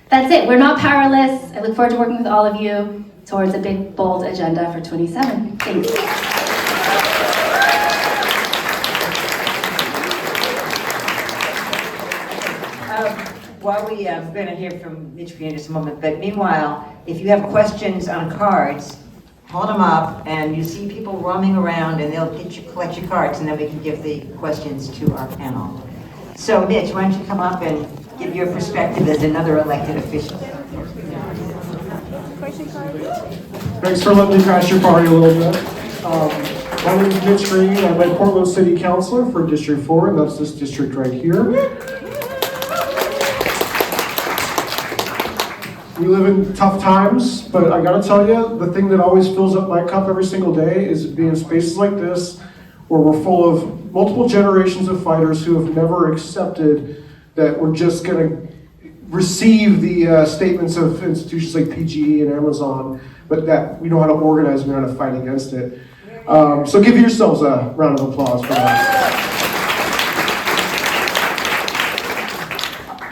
that's it. We're not powerless. I look forward to working with all of you towards a big, bold agenda for 27. Thanks. While we're going to hear from Mitch in just a moment, but meanwhile, if you have questions on cards, hold them up, and you see people roaming around, and they'll collect your cards, and then we can give the questions to our panel. So, Mitch, why don't you come up and give your perspective as another elected official? Thanks for letting me crash your party a little bit. My name is Mitch Green. I'm a Portland City Councilor for District 4, and that's this district right here. We live in tough times, but I gotta tell you, the thing that always fills up my cup every single day is being in spaces like this, where we're full of multiple generations of fighters who have never accepted that we're just gonna receive the statements of institutions like PGE and Amazon, but that we know how to organize and we know how to fight against it. So give yourselves a round of applause for that.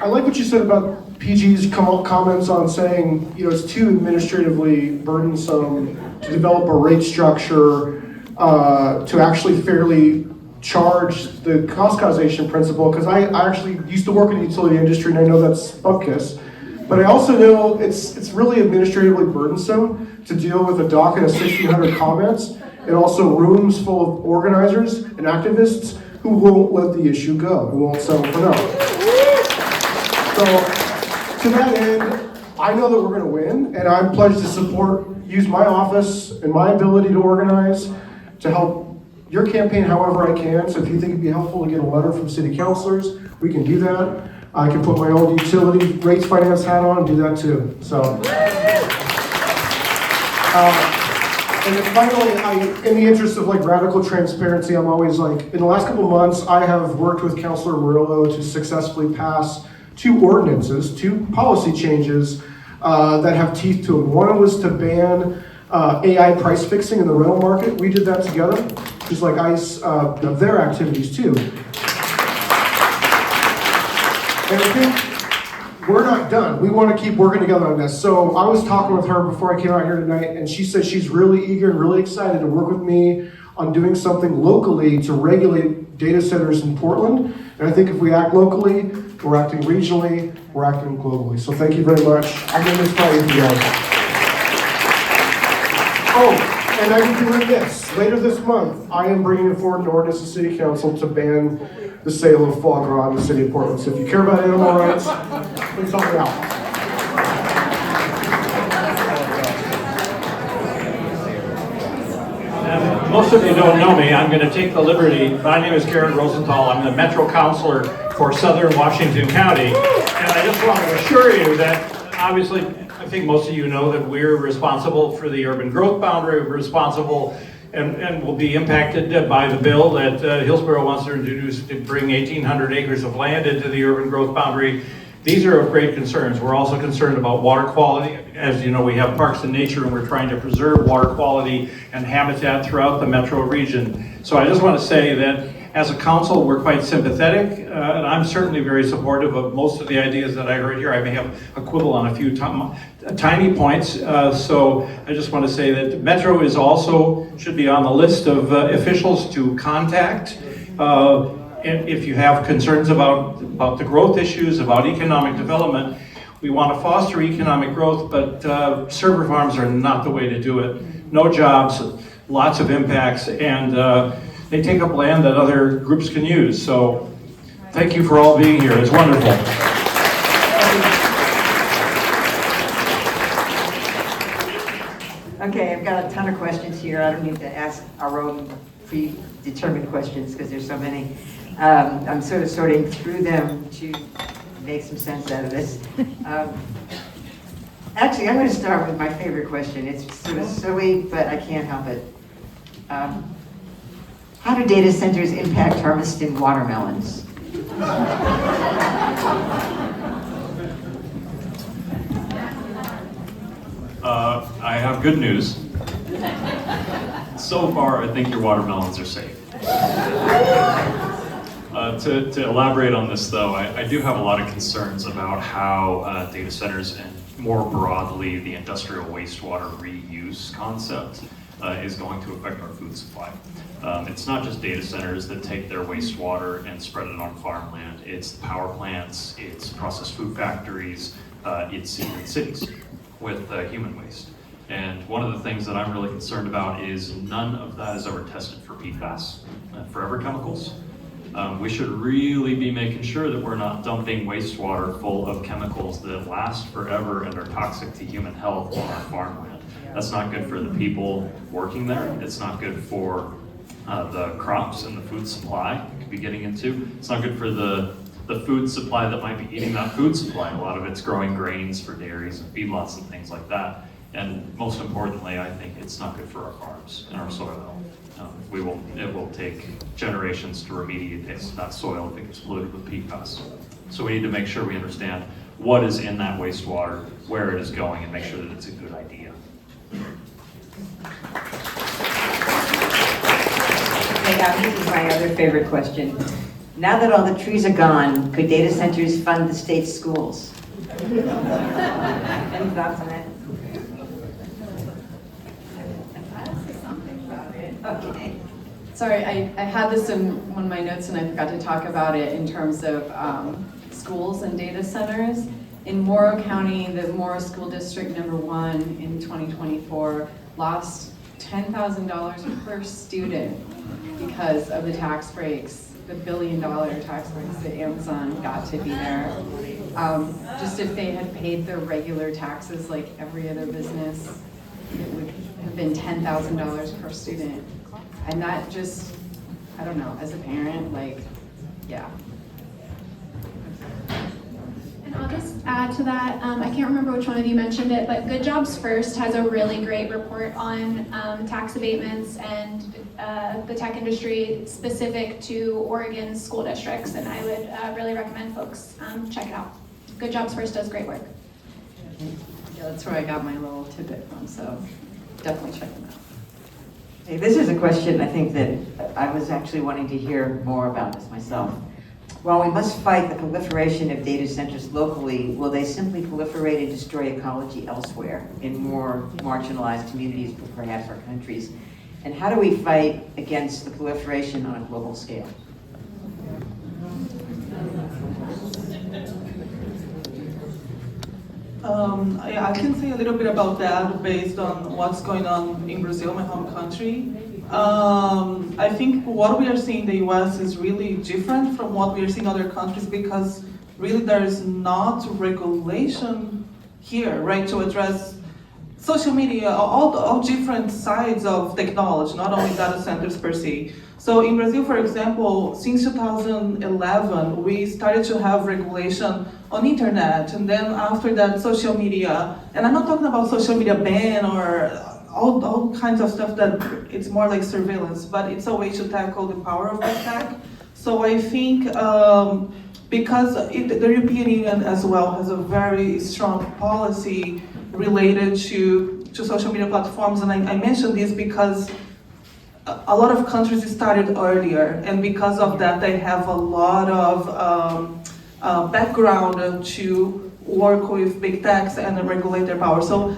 I like what you said about PG's comments on saying, you know, it's too administratively burdensome to develop a rate structure to actually fairly charge the cost causation principle, because I actually used to work in the utility industry and I know that's bupkis, but I also know it's really administratively burdensome to deal with a docket of 1,600 comments and also rooms full of organizers and activists who won't let the issue go, who won't settle for no. So, to that end, I know that we're going to win, and I'm pledged to use my office and my ability to organize to help your campaign however I can. So if you think it'd be helpful to get a letter from city councilors, we can do that. I can put my old utility rates finance hat on and do that too. So, and then finally, in the interest of like radical transparency, I'm always like, in the last couple of months, I have worked with Councilor Murillo to successfully pass 2 ordinances, 2 policy changes that have teeth to them. One was to ban AI price fixing in the rental market. We did that together, just like ICE of their activities too. And I think we're not done. We want to keep working together on this. So I was talking with her before I came out here tonight, and she said she's really eager and really excited to work with me on doing something locally to regulate data centers in Portland. And I think if we act locally, we're acting regionally, we're acting globally. So thank you very much. I'm in this fight with you guys. Oh, and I need to read this. Later this month, I am bringing forward an ordinance to City Council to ban the sale of foie gras in the city of Portland. So if you care about animal rights, please help me out. Most of you don't know me. I'm going to take the liberty. My name is Garrett Rosenthal. I'm the Metro Councilor for Southern Washington County. And I just want to assure you that, obviously, I think most of you know that we're responsible for the urban growth boundary. We're responsible and will be impacted by the bill that Hillsborough wants to introduce to bring 1,800 acres of land into the urban growth boundary. These are of great concerns. We're also concerned about water quality. As you know, we have parks and nature, and we're trying to preserve water quality and habitat throughout the metro region. So I just want to say that as a council, we're quite sympathetic, and I'm certainly very supportive of most of the ideas that I heard here. I may have a quibble on a few tiny points. So I just want to say that Metro is also, should be on the list of officials to contact. And if you have concerns about the growth issues, about economic development, we want to foster economic growth, but server farms are not the way to do it. No jobs, lots of impacts, and they take up land that other groups can use. So thank you for all being here. It's wonderful. Okay, I've got a ton of questions here. I don't need to ask our own predetermined questions because there's so many. I'm sort of sorting through them to make some sense out of this. Actually, I'm going to start with my favorite question. It's sort of silly, but I can't help it. How do data centers impact harvesting watermelons? I have good news. So far, I think your watermelons are safe. To elaborate on this though, I do have a lot of concerns about how data centers and more broadly the industrial wastewater reuse concept is going to affect our food supply. It's not just data centers that take their wastewater and spread it on farmland. It's power plants, it's processed food factories, it's even cities with human waste. And one of the things that I'm really concerned about is none of that is ever tested for PFAS, forever chemicals. We should really be making sure that we're not dumping wastewater full of chemicals that last forever and are toxic to human health on our farmland. That's not good for the people working there. It's not good for the crops and the food supply we could be getting into. It's not good for the food supply that might be eating that food supply. A lot of it's growing grains for dairies and feedlots and things like that. And most importantly, I think it's not good for our farms and our soil health. It will take generations to remediate that soil if it gets polluted with PFAS. So we need to make sure we understand what is in that wastewater, where it is going, and make sure that it's a good idea. Okay, this is my other favorite question. Now that all the trees are gone, could data centers fund the state's schools? Any thoughts on that? Okay. Sorry, I had this in one of my notes and I forgot to talk about it in terms of schools and data centers. In Morrow County, the Morrow School District #1 in 2024 lost $10,000 per student because of the tax breaks, the $1 billion tax breaks that Amazon got to be there. Just if they had paid their regular taxes like every other business, it would have been $10,000 per student. And that just, I don't know, as a parent, like, yeah. And I'll just add to that, I can't remember which one of you mentioned it, but Good Jobs First has a really great report on tax abatements and the tech industry specific to Oregon's school districts, and I would really recommend folks check it out. Good Jobs First does great work. Yeah, that's where I got my little tidbit from, so definitely check them out. Okay, this is a question I think that I was actually wanting to hear more about this myself. While we must fight the proliferation of data centers locally, will they simply proliferate and destroy ecology elsewhere in more marginalized communities, perhaps our countries? And how do we fight against the proliferation on a global scale? I can say a little bit about that based on what's going on in Brazil, my home country. I think what we are seeing in the US is really different from what we are seeing in other countries because really there is not regulation here, right, to address social media, all different sides of technology, not only data centers per se. So in Brazil, for example, since 2011, we started to have regulation on internet, and then after that, social media. And I'm not talking about social media ban or all kinds of stuff that it's more like surveillance, but it's a way to tackle the power of big tech. So I think because the European Union as well has a very strong policy related to social media platforms, and I mention this because a lot of countries started earlier, and because of that they have a lot of background to work with big techs and regulate their power. So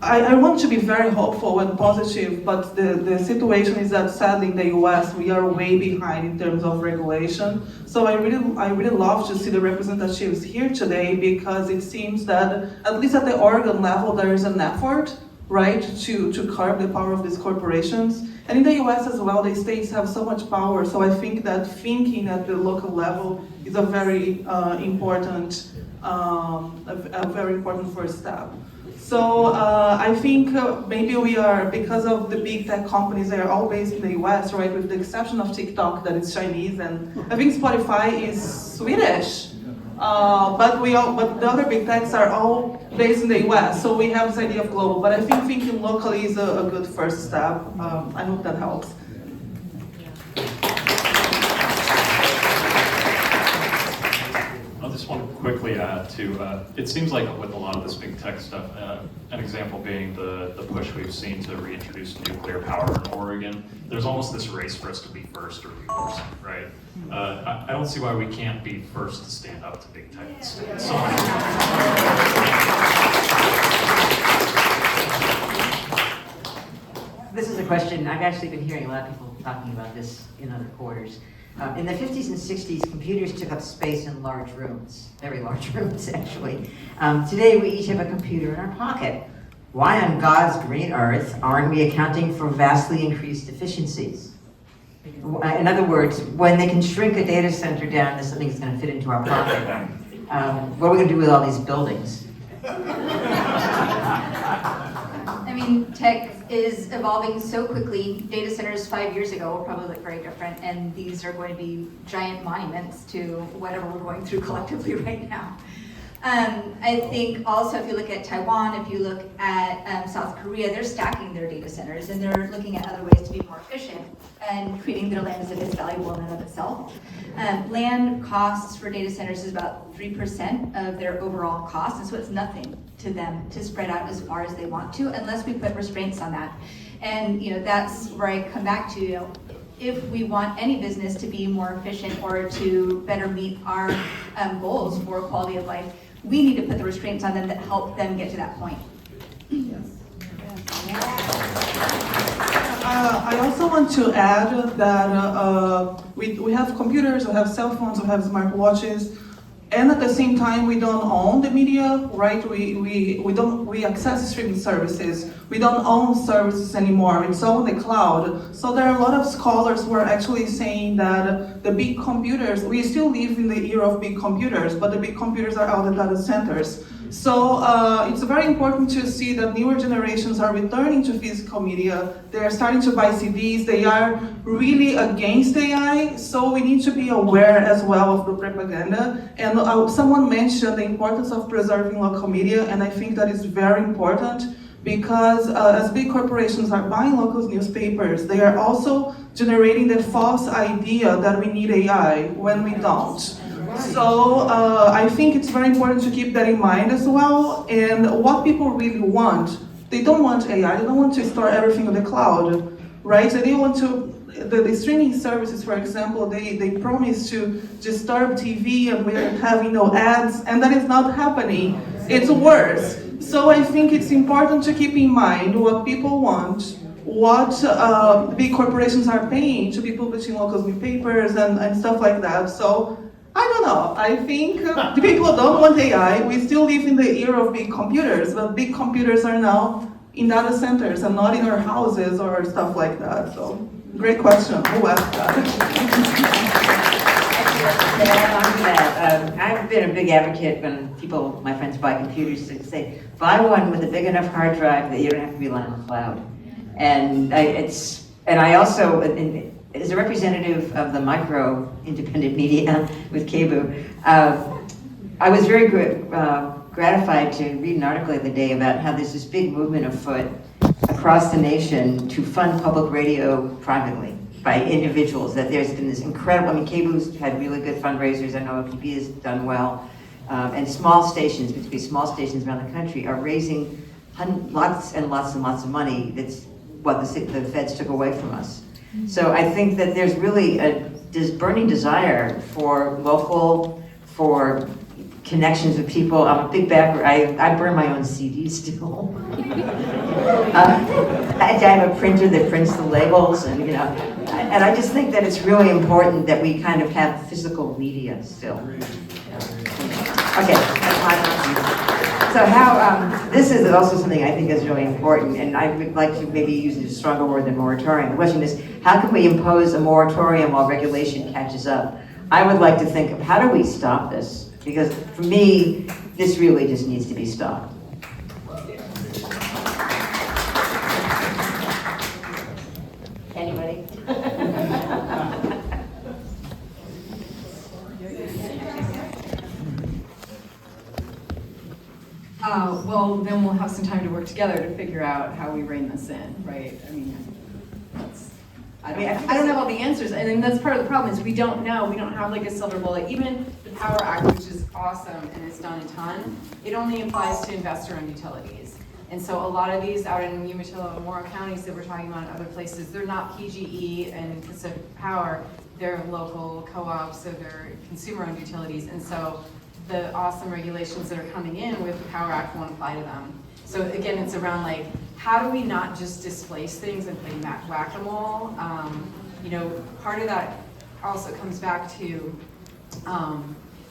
I want to be very hopeful and positive, but the situation is that sadly in the US we are way behind in terms of regulation. So I really love to see the representatives here today because it seems that at least at the Oregon level there is an effort, right, to curb the power of these corporations. And in the US as well, the states have so much power. So I think that thinking at the local level is a very important first step. So I think maybe we are, because of the big tech companies, they are all based in the US, right, with the exception of TikTok that is Chinese, and I think Spotify is Swedish. But the other big techs are all based in the US, so we have this idea of global. But I think thinking locally is a good first step. I hope that helps. I just want to quickly add to, it seems like with a lot of this big tech stuff, an example being the push we've seen to reintroduce nuclear power in Oregon, there's almost this race for us to be first or be first, right? I don't see why we can't be first to stand up to big tech. So This is a question, I've actually been hearing a lot of people talking about this in other quarters. In the 50s and 60s, computers took up space in large rooms, very large rooms actually. Today we each have a computer in our pocket. Why on God's green earth aren't we accounting for vastly increased efficiencies? In other words, when they can shrink a data center down to something that's going to fit into our pocket, what are we going to do with all these buildings? I mean, tech is evolving so quickly. Data centers 5 years ago will probably look very different, and these are going to be giant monuments to whatever we're going through collectively right now. I think also if you look at Taiwan, if you look at South Korea, they're stacking their data centers and they're looking at other ways to be more efficient and treating their land as if it's valuable in and of itself. Land costs for data centers is about 3% of their overall cost, and so it's nothing to them to spread out as far as they want to, unless we put restraints on that. And that's where I come back to, if we want any business to be more efficient or to better meet our goals for quality of life, we need to put the restraints on them that help them get to that point. I also want to add that we have computers, we have cell phones, we have smartwatches, and at the same time we don't own the media, right? We access streaming services. We don't own services anymore. It's all in the cloud. So there are a lot of scholars who are actually saying that the big computers, we still live in the era of big computers, but the big computers are out of data centers. So it's very important to see that newer generations are returning to physical media. They are starting to buy CDs. They are really against AI. So we need to be aware as well of the propaganda. And someone mentioned the importance of preserving local media, and I think that is very important because as big corporations are buying local newspapers, they are also generating the false idea that we need AI when we don't. So I think it's very important to keep that in mind as well. And what people really want, they don't want AI, they don't want to store everything in the cloud, right? So they want to, the streaming services, for example, they promise to disturb TV and we're having no ads, and that is not happening. It's worse. So I think it's important to keep in mind what people want, what big corporations are paying to be publishing local newspapers and stuff like that. So I don't know. I think the people don't want AI. We still live in the era of big computers, but big computers are now in data centers and not in our houses or stuff like that. So, great question. Who asked that? To add on to that, I've been a big advocate when people, my friends, buy computers to say, buy one with a big enough hard drive that you don't have to rely on the cloud. And I also, as a representative of the micro independent media with Kaleb, I was very gratified to read an article the other day about how there's this big movement afoot across the nation to fund public radio privately by individuals, that there's been this incredible, I mean, Kaleb's had really good fundraisers, I know OPP has done well, and small stations, particularly small stations around the country, are raising lots and lots and lots of money. That's what the feds took away from us. So I think that there's really this burning desire for local, for connections with people. I'm a big backer. I burn my own CDs still. I have a printer that prints the labels, and and I just think that it's really important that we kind of have physical media still. Okay, that's my question. So this is also something I think is really important, and I would like to maybe use a stronger word than moratorium. The question is, how can we impose a moratorium while regulation catches up? I would like to think of how do we stop this? Because for me, this really just needs to be stopped. Anybody? Well, then we'll have some time to work together to figure out how we rein this in, right? I mean, I don't have all the answers, and then that's part of the problem is we don't know. We don't have like a silver bullet. Even the Power Act, which is awesome and it's done a ton, it only applies to investor-owned utilities. And so a lot of these out in Umatilla and Morrow counties that we're talking about in other places, they're not PGE and Pacific Power. They're local co-ops, so they're consumer-owned utilities. And so the awesome regulations that are coming in with the Power Act won't apply to them. So again, it's around like, how do we not just displace things and play whack-a-mole? You know, part of that also comes back to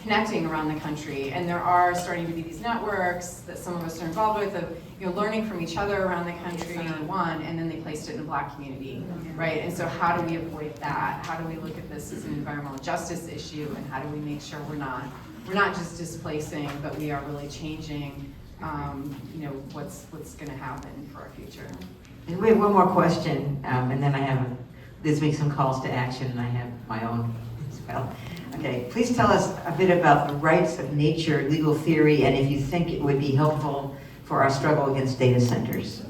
connecting around the country, and there are starting to be these networks that some of us are involved with of, you know, learning from each other around the country, one, and then they placed it in a Black community, right? And so how do we avoid that? How do we look at this as an environmental justice issue, and how do we make sure we're not just displacing, but we are really changing, you know, what's going to happen for our future. And we have one more question, and then this week some calls to action, and I have my own as well. Okay, please tell us a bit about the rights of nature legal theory, and if you think it would be helpful for our struggle against data centers.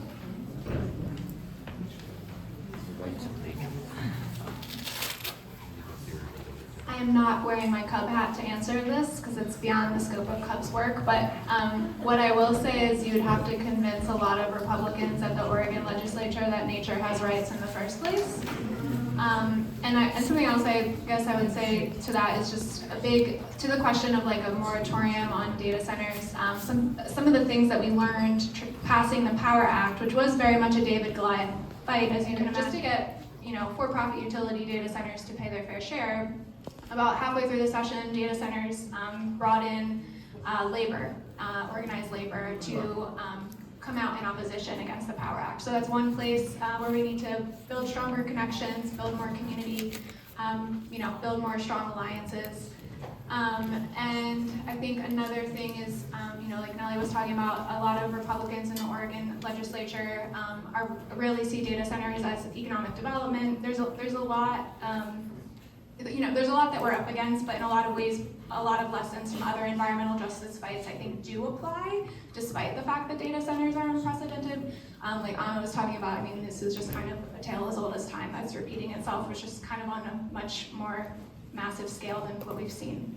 I am not wearing my Cub hat to answer this because it's beyond the scope of Cub's work, but what I will say is you'd have to convince a lot of Republicans at the Oregon legislature that nature has rights in the first place. And something else I guess I would say to that is just to the question of like a moratorium on data centers. Some of the things that we learned passing the Power Act, which was very much a David Goliath fight, as you can imagine, just to get, you know, for-profit utility data centers to pay their fair share. About halfway through the session, data centers brought in labor, organized labor, to come out in opposition against the Power Act. So that's one place where we need to build stronger connections, build more community, you know, build more strong alliances. And I think another thing is, you know, like Nellie was talking about, a lot of Republicans in the Oregon legislature really see data centers as economic development. There's a lot, you know, there's a lot that we're up against, but in a lot of ways, a lot of lessons from other environmental justice fights, I think, do apply, despite the fact that data centers are unprecedented. Like Anna was talking about, I mean, this is just kind of a tale as old as time that's repeating itself, which is kind of on a much more massive scale than what we've seen.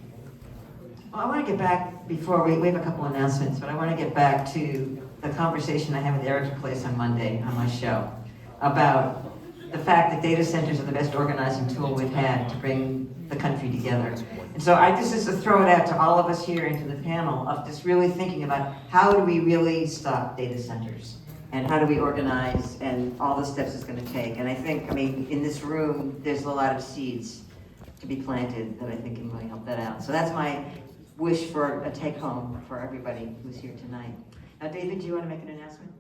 Well, I want to get back, before we have a couple announcements, but I want to get back to the conversation I had with Eric Place on Monday on my show about the fact that data centers are the best organizing tool we've had to bring the country together. And so I just to throw it out to all of us here and to the panel of just really thinking about how do we really stop data centers and how do we organize and all the steps it's going to take. And I think, I mean, in this room, there's a lot of seeds to be planted that I think can really help that out. So that's my wish for a take home for everybody who's here tonight. Now, David, do you want to make an announcement?